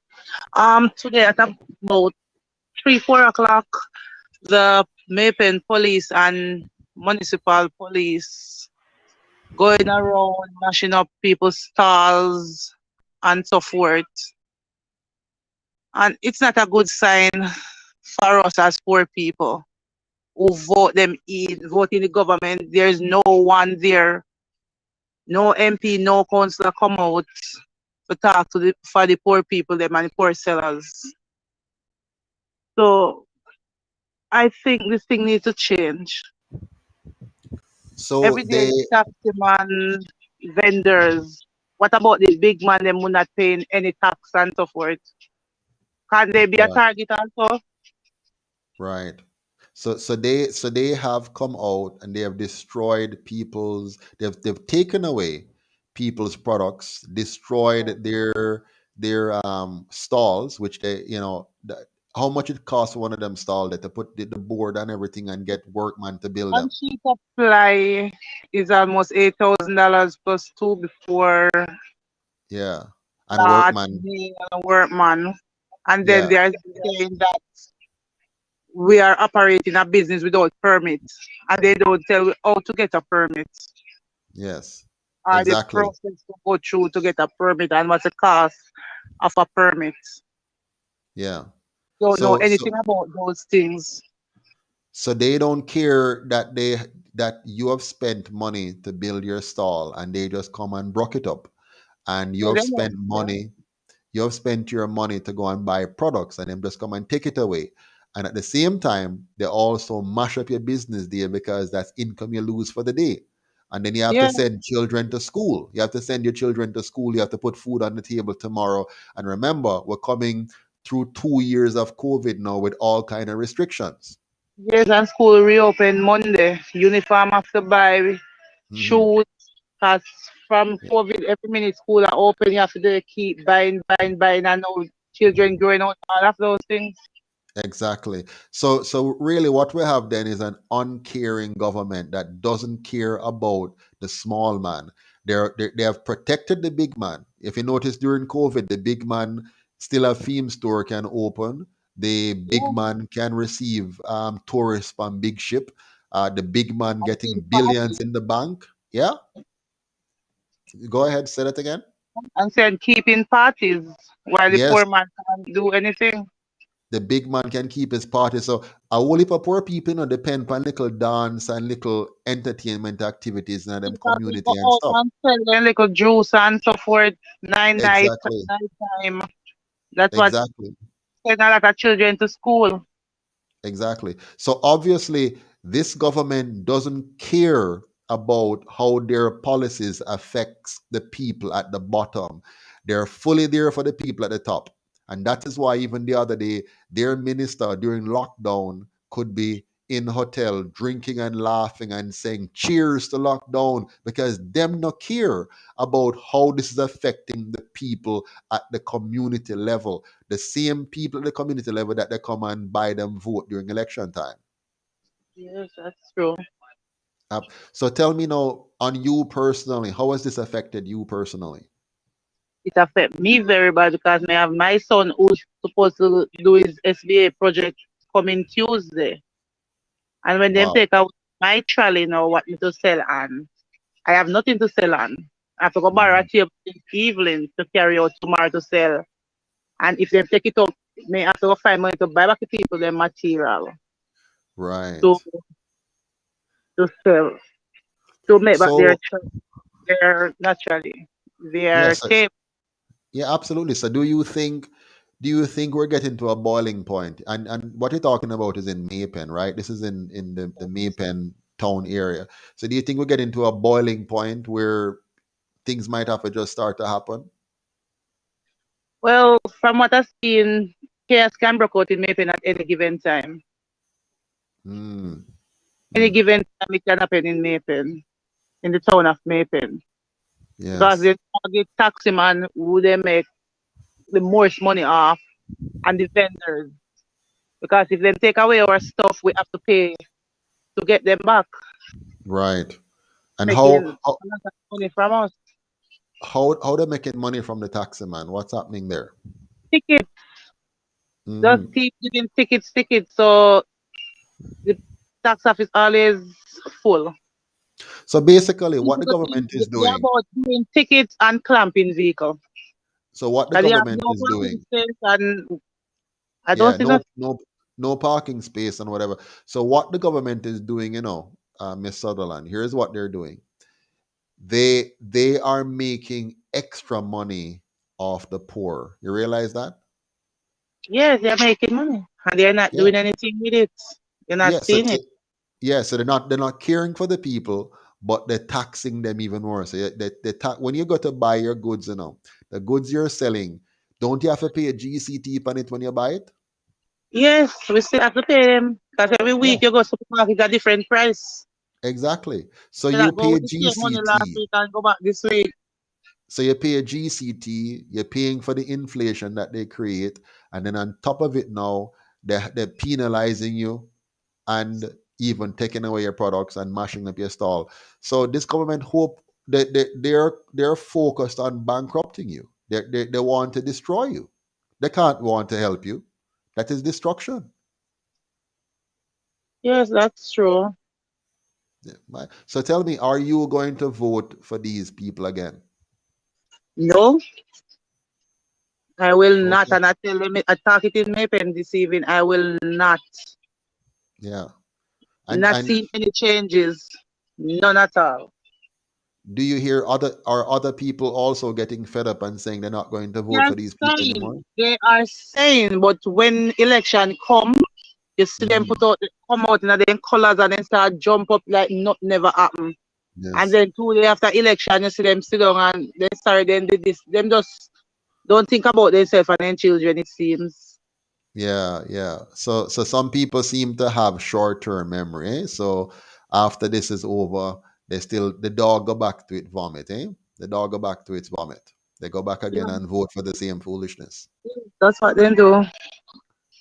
Today at about 3, 4 o'clock, the Mapen police and municipal police going around mashing up people's stalls and so forth. And it's not a good sign for us as poor people who vote them in, vote in the government. There's no one there, no MP, no councillor come out to talk to for the poor people, them and the poor sellers. So I think this thing needs to change. So Every day, taxi man, vendors. What about the big man? Them who not paying any tax and so forth. Can they be a right, target also? right. So they have come out and they have destroyed people's. They've taken away people's products, destroyed their stalls, which they how much it costs one of them stall that to put the board and everything and get workman to build One them. sheet of ply is almost $8,000 plus two before Yeah, and that workman. nail workman. And then Yeah, they are saying that we are operating a business without permits, and they don't tell you how to get a permit yes, or the exactly. process to go through to get a permit and what's the cost of a permit. Yeah. Don't know So so anything about those things. so they don't care that you have spent money to build your stall and they just come and broke it up, and you Yeah, have they know. spent money, you have spent your money to go and buy products and them just come and take it away. And at the same time, they also mash up your business there because that's income you lose for the day. And then you have to Yeah, send children to school. You have to send your children to school. You have to put food on the table tomorrow. And remember, we're coming through 2 years of COVID now with all kind of restrictions. yes, and school reopen Monday. Uniform have to buy, Mhm. shoes, cause from COVID, every minute school are open, you have to keep buying, and now children growing out, all of those things. Exactly. So really what we have then is an uncaring government that doesn't care about the small man. They have protected the big man. If you notice during COVID, the big man still a theme store can open. The big Yeah, man can receive tourists from big ship. The big man and getting keep billions parties. in the bank. Yeah, go ahead, say that again. And said keeping parties while the Yes, poor man can't do anything. the big man can keep his party. So a whole heap of poor people, depend on little dance and little entertainment activities in them Because we community go and out stuff. and sell them little juice and so forth, Exactly. night time. That's what Exactly. send a lot of children to school. Exactly. So obviously, this government doesn't care about how their policies affects the people at the bottom. They're fully there for the people at the top. And that is why even the other day, their minister during lockdown could be in hotel drinking and laughing and saying cheers to lockdown because them not care about how this is affecting the people at the community level, the same people at the community level that they come and buy them vote during election time. Yes, that's true. So tell me now, on you personally, how has this affected you personally? It affect me very bad because I have my son who's supposed to do his SBA project coming Tuesday. And when they Wow. take out my trolley now, what me to sell on, I have nothing to sell on. I have to go borrow a Mhm. table this evening to carry out tomorrow to sell. And if they take it out, may have to go find money to buy back the people their material to Right. sell, to make back So their naturally, their yes, tape. yeah, absolutely. So do you think we're getting to a boiling point? And what you're talking about is in Maypen, right? This is in the Maypen town area. So do you think we're getting to a boiling point where things might have to just start to happen? Well, from what I've seen, chaos can break out in Maypen at any given time. Mm, Any mm, given time it can happen in Maypen, in the town of Maypen. Because yes. the target taxi man who they make the most money off and the vendors. Because if they take away our stuff, we have to pay to get them back, Right. And making how how a lot of money from us. how they making money from the taxi man? What's happening there? Tickets, just Hmm. keep giving tickets. So the tax office always full. So basically, what People the go think government is they're doing. about doing tickets and clamping vehicle. So what the Because they have government no is parking doing. space and I don't Yeah, see no. no parking space and whatever. So what the government is doing, Miss Sutherland, here's what they're doing. They are making extra money off the poor. You realize that? Yes, they're making money and they're not Yeah. doing anything with it. You're not Yeah, seeing it. yeah, so they're not caring for the people, but they're taxing them even more. So when you go to buy your goods, the goods you're selling, don't you have to pay a GCT on it when you buy it? Yes, we still have to pay them because every Yeah, week you go to supermarket at a different price. exactly. So You you not go pay a with the same money last GCT. week and go back this week. So you pay a GCT, you're paying for the inflation that they create, and then on top of it now, they're penalizing you and even taking away your products and mashing up your stall. So this government hope that they're focused on bankrupting you. They want to destroy you. They can't want to help you. That is destruction. Yes, that's true. Yeah, so tell me, are you going to vote for these people again? No, I will not. Okay. And I tell them, I talk it in my pen this evening. I will not. Yeah. Not And see any changes. None at all. do you hear other people also getting fed up and saying they're not going to vote They're for these people anymore? saying, they are saying, but when election come, you see them Mhm. come out in their colors and then start jump up like not never happened. And Yes. then 2 days after election, you see them sit down and they sorry, then did this. Them just don't think about themselves and their children, it seems. Yeah, yeah. So some people seem to have short-term memory. So after this is over, the dog go back to its vomit, eh? The dog go back to its vomit. They go back Yeah, again and vote for the same foolishness. that's what they do.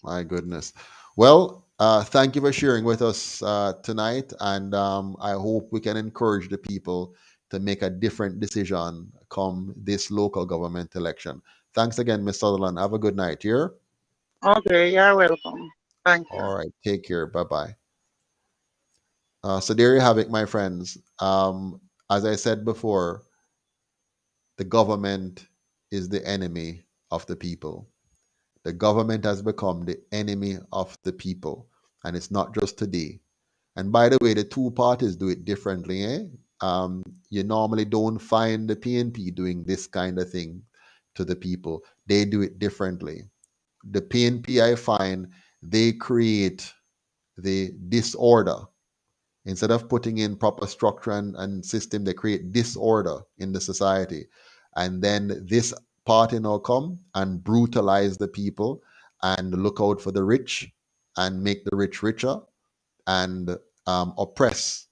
My goodness. Well, thank you for sharing with us tonight, and I hope we can encourage the people to make a different decision come this local government election. Thanks again, Miss Sutherland. Have a good night here. Okay, you're welcome. Thank you. All right, take care. Bye bye. So there you have it, my friends. As I said before, the government is the enemy of the people. The government has become the enemy of the people, and it's not just today. And by the way, the two parties do it differently. You normally don't find the PNP doing this kind of thing to the people. They do it differently. The PNP, I find, they create the disorder. Instead of putting in proper structure and system, they create disorder in the society. And then this party now come and brutalize the people and look out for the rich and make the rich richer and oppress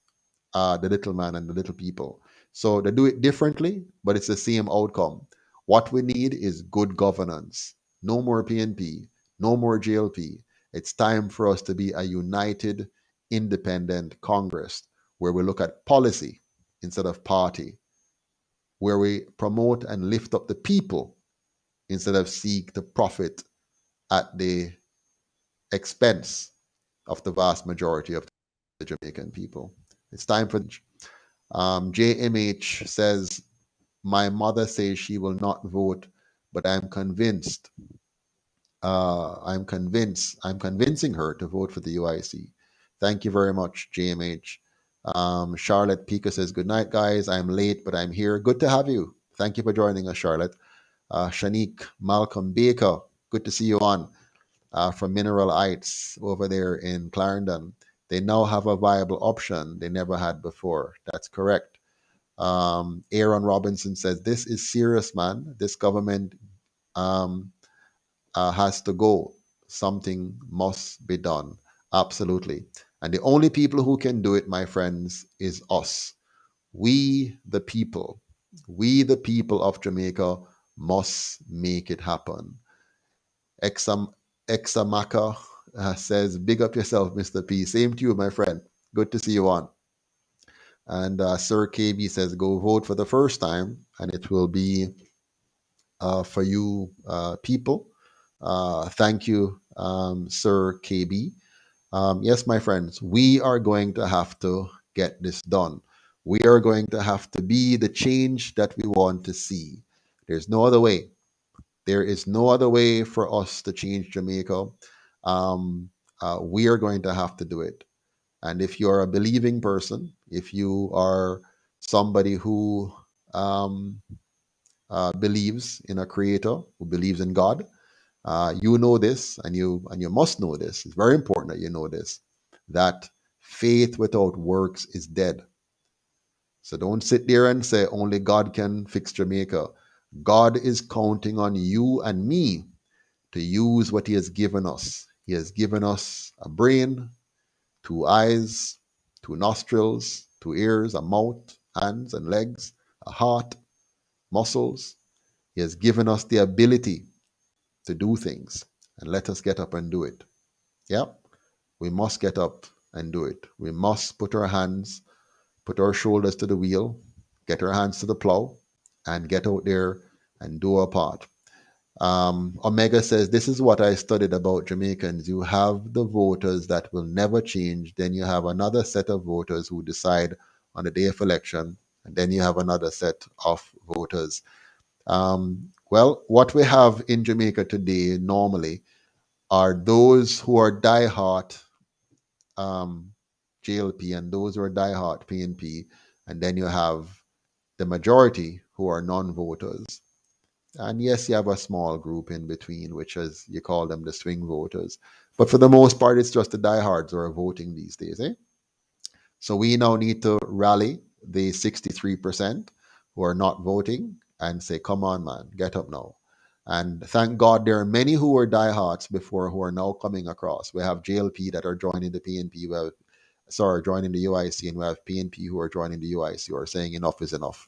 the little man and the little people. So they do it differently, but it's the same outcome. What we need is good governance. No more PNP, no more JLP. It's time for us to be a united, independent Congress where we look at policy instead of party, where we promote and lift up the people instead of seek to profit at the expense of the vast majority of the Jamaican people. It's time for JMH says, my mother says she will not vote, but I'm convincing her to vote for the UIC. Thank you very much, JMH. Charlotte Pico says, good night, guys. I'm late, but I'm here. Good to have you. Thank you for joining us, Charlotte. Shanique Malcolm Baker, good to see you on from Mineral Heights over there in Clarendon. They now have a viable option they never had before. That's correct. Aaron Robinson says, this is serious, man. This government um, has to go. Something must be done. Absolutely. And the only people who can do it, my friends, is us. We the people of Jamaica, must make it happen. Exam, Examaka says, big up yourself, Mr. P. Same to you, my friend. Good to see you on. And Sir KB says, go vote for the first time, and it will be for you people. Thank you, Sir KB. Yes, my friends, we are going to have to get this done. We are going to have to be the change that we want to see. There's no other way. There is no other way for us to change Jamaica. We are going to have to do it. And if you're a believing person, if you are somebody who um, believes in a creator, who believes in God, you know this, and you must know this. It's very important that you know this. that faith without works is dead. So don't sit there and say only God can fix Jamaica. God is counting on you and me to use what He has given us. He has given us a brain, two eyes, two nostrils, two ears, a mouth, hands and legs, a heart, muscles. He has given us the ability to do things. And let us get up and do it. Yeah, we must get up and do it. We must put our shoulders to the wheel, get our hands to the plow, and get out there and do our part. Omega says, this is what I studied about Jamaicans. You have the voters that will never change. Then you have another set of voters who decide on the day of election. And then you have another set of voters. Well, what we have in Jamaica today normally are those who are diehard JLP and those who are diehard PNP. And then you have the majority who are non-voters. And yes, you have a small group in between, which is, you call them the swing voters. But for the most part, it's just the diehards who are voting these days. So we now need to rally the 63% who are not voting and say, come on, man, get up now. And thank God there are many who were diehards before who are now coming across. We have JLP that are joining the PNP, joining the UIC, and we have PNP who are joining the UIC who are saying enough is enough.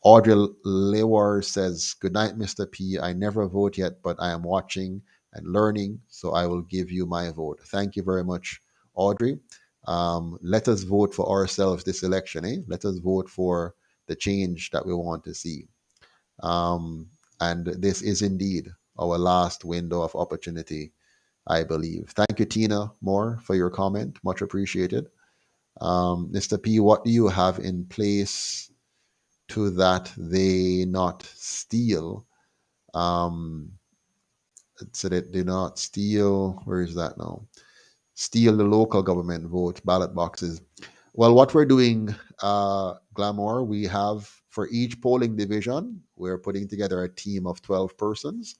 Audrey Lewar says, good night, Mr. P. I never vote yet, but I am watching and learning, so I will give you my vote. Thank you very much, Audrey. Let us vote for ourselves this election. Let us vote for the change that we want to see. And this is indeed our last window of opportunity, I believe. Thank you, Tina Moore, for your comment. Much appreciated. Mr. P, what do you have in place to that they not steal? So that they not steal, where is that now? Steal the local government vote, ballot boxes. Well, what we're doing, Glamour, we have for each polling division, we're putting together a team of 12 persons.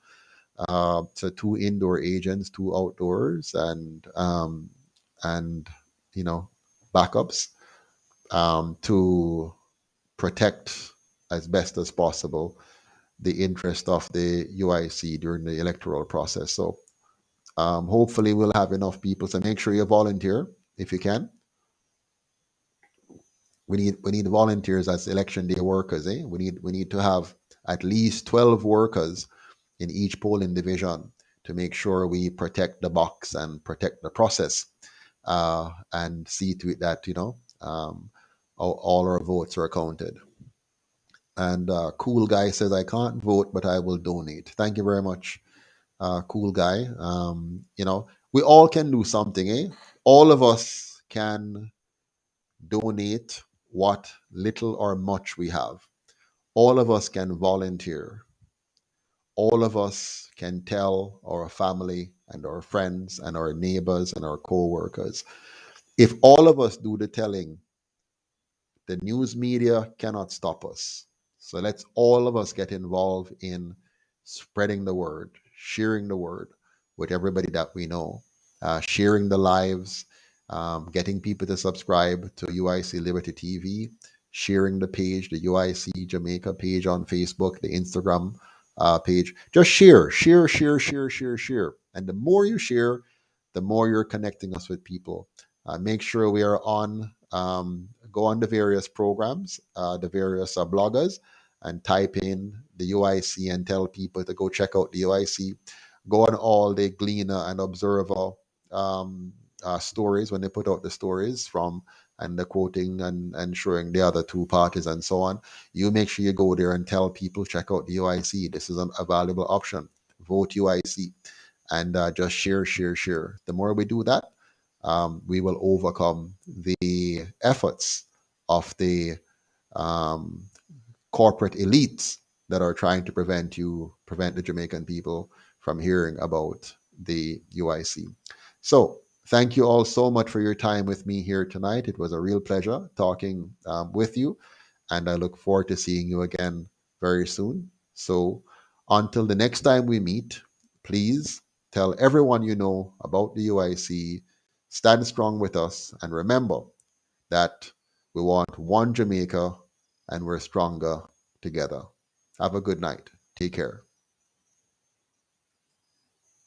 So 2 indoor agents, 2 outdoors, and backups to protect as best as possible the interest of the UIC during the electoral process. So hopefully we'll have enough people. So make sure you volunteer if you can. We need volunteers as election day workers. We need to have at least 12 workers in each polling division to make sure we protect the box and protect the process, and see to it that all our votes are counted. And Cool Guy says, I can't vote, but I will donate. Thank you very much, Cool Guy. We all can do something. All of us can donate what little or much we have. All of us can volunteer. All of us can tell our family and our friends and our neighbors and our co-workers. If all of us do the telling, the news media cannot stop us. So let's all of us get involved in spreading the word, sharing the word with everybody that we know, sharing the lives, getting people to subscribe to UIC Liberty TV, sharing the page, the UIC Jamaica page on Facebook, the Instagram page. Just share. And the more you share, the more you're connecting us with people. Make sure we are on, go on the various programs, the various bloggers, and type in the UIC and tell people to go check out the UIC. Go on all the Gleaner and Observer stories when they put out the stories from, and the quoting and showing the other 2 parties and so on. You make sure you go there and tell people, check out the UIC. This is a valuable option. Vote UIC. And just share. The more we do that, we will overcome the efforts of the corporate elites that are trying to prevent the Jamaican people from hearing about the UIC. So thank you all so much for your time with me here tonight. It was a real pleasure talking with you, and I look forward to seeing you again very soon. So until the next time we meet, please tell everyone you know about the UIC. Stand strong with us and remember that we want one Jamaica and we're stronger together. Have a good night. Take care.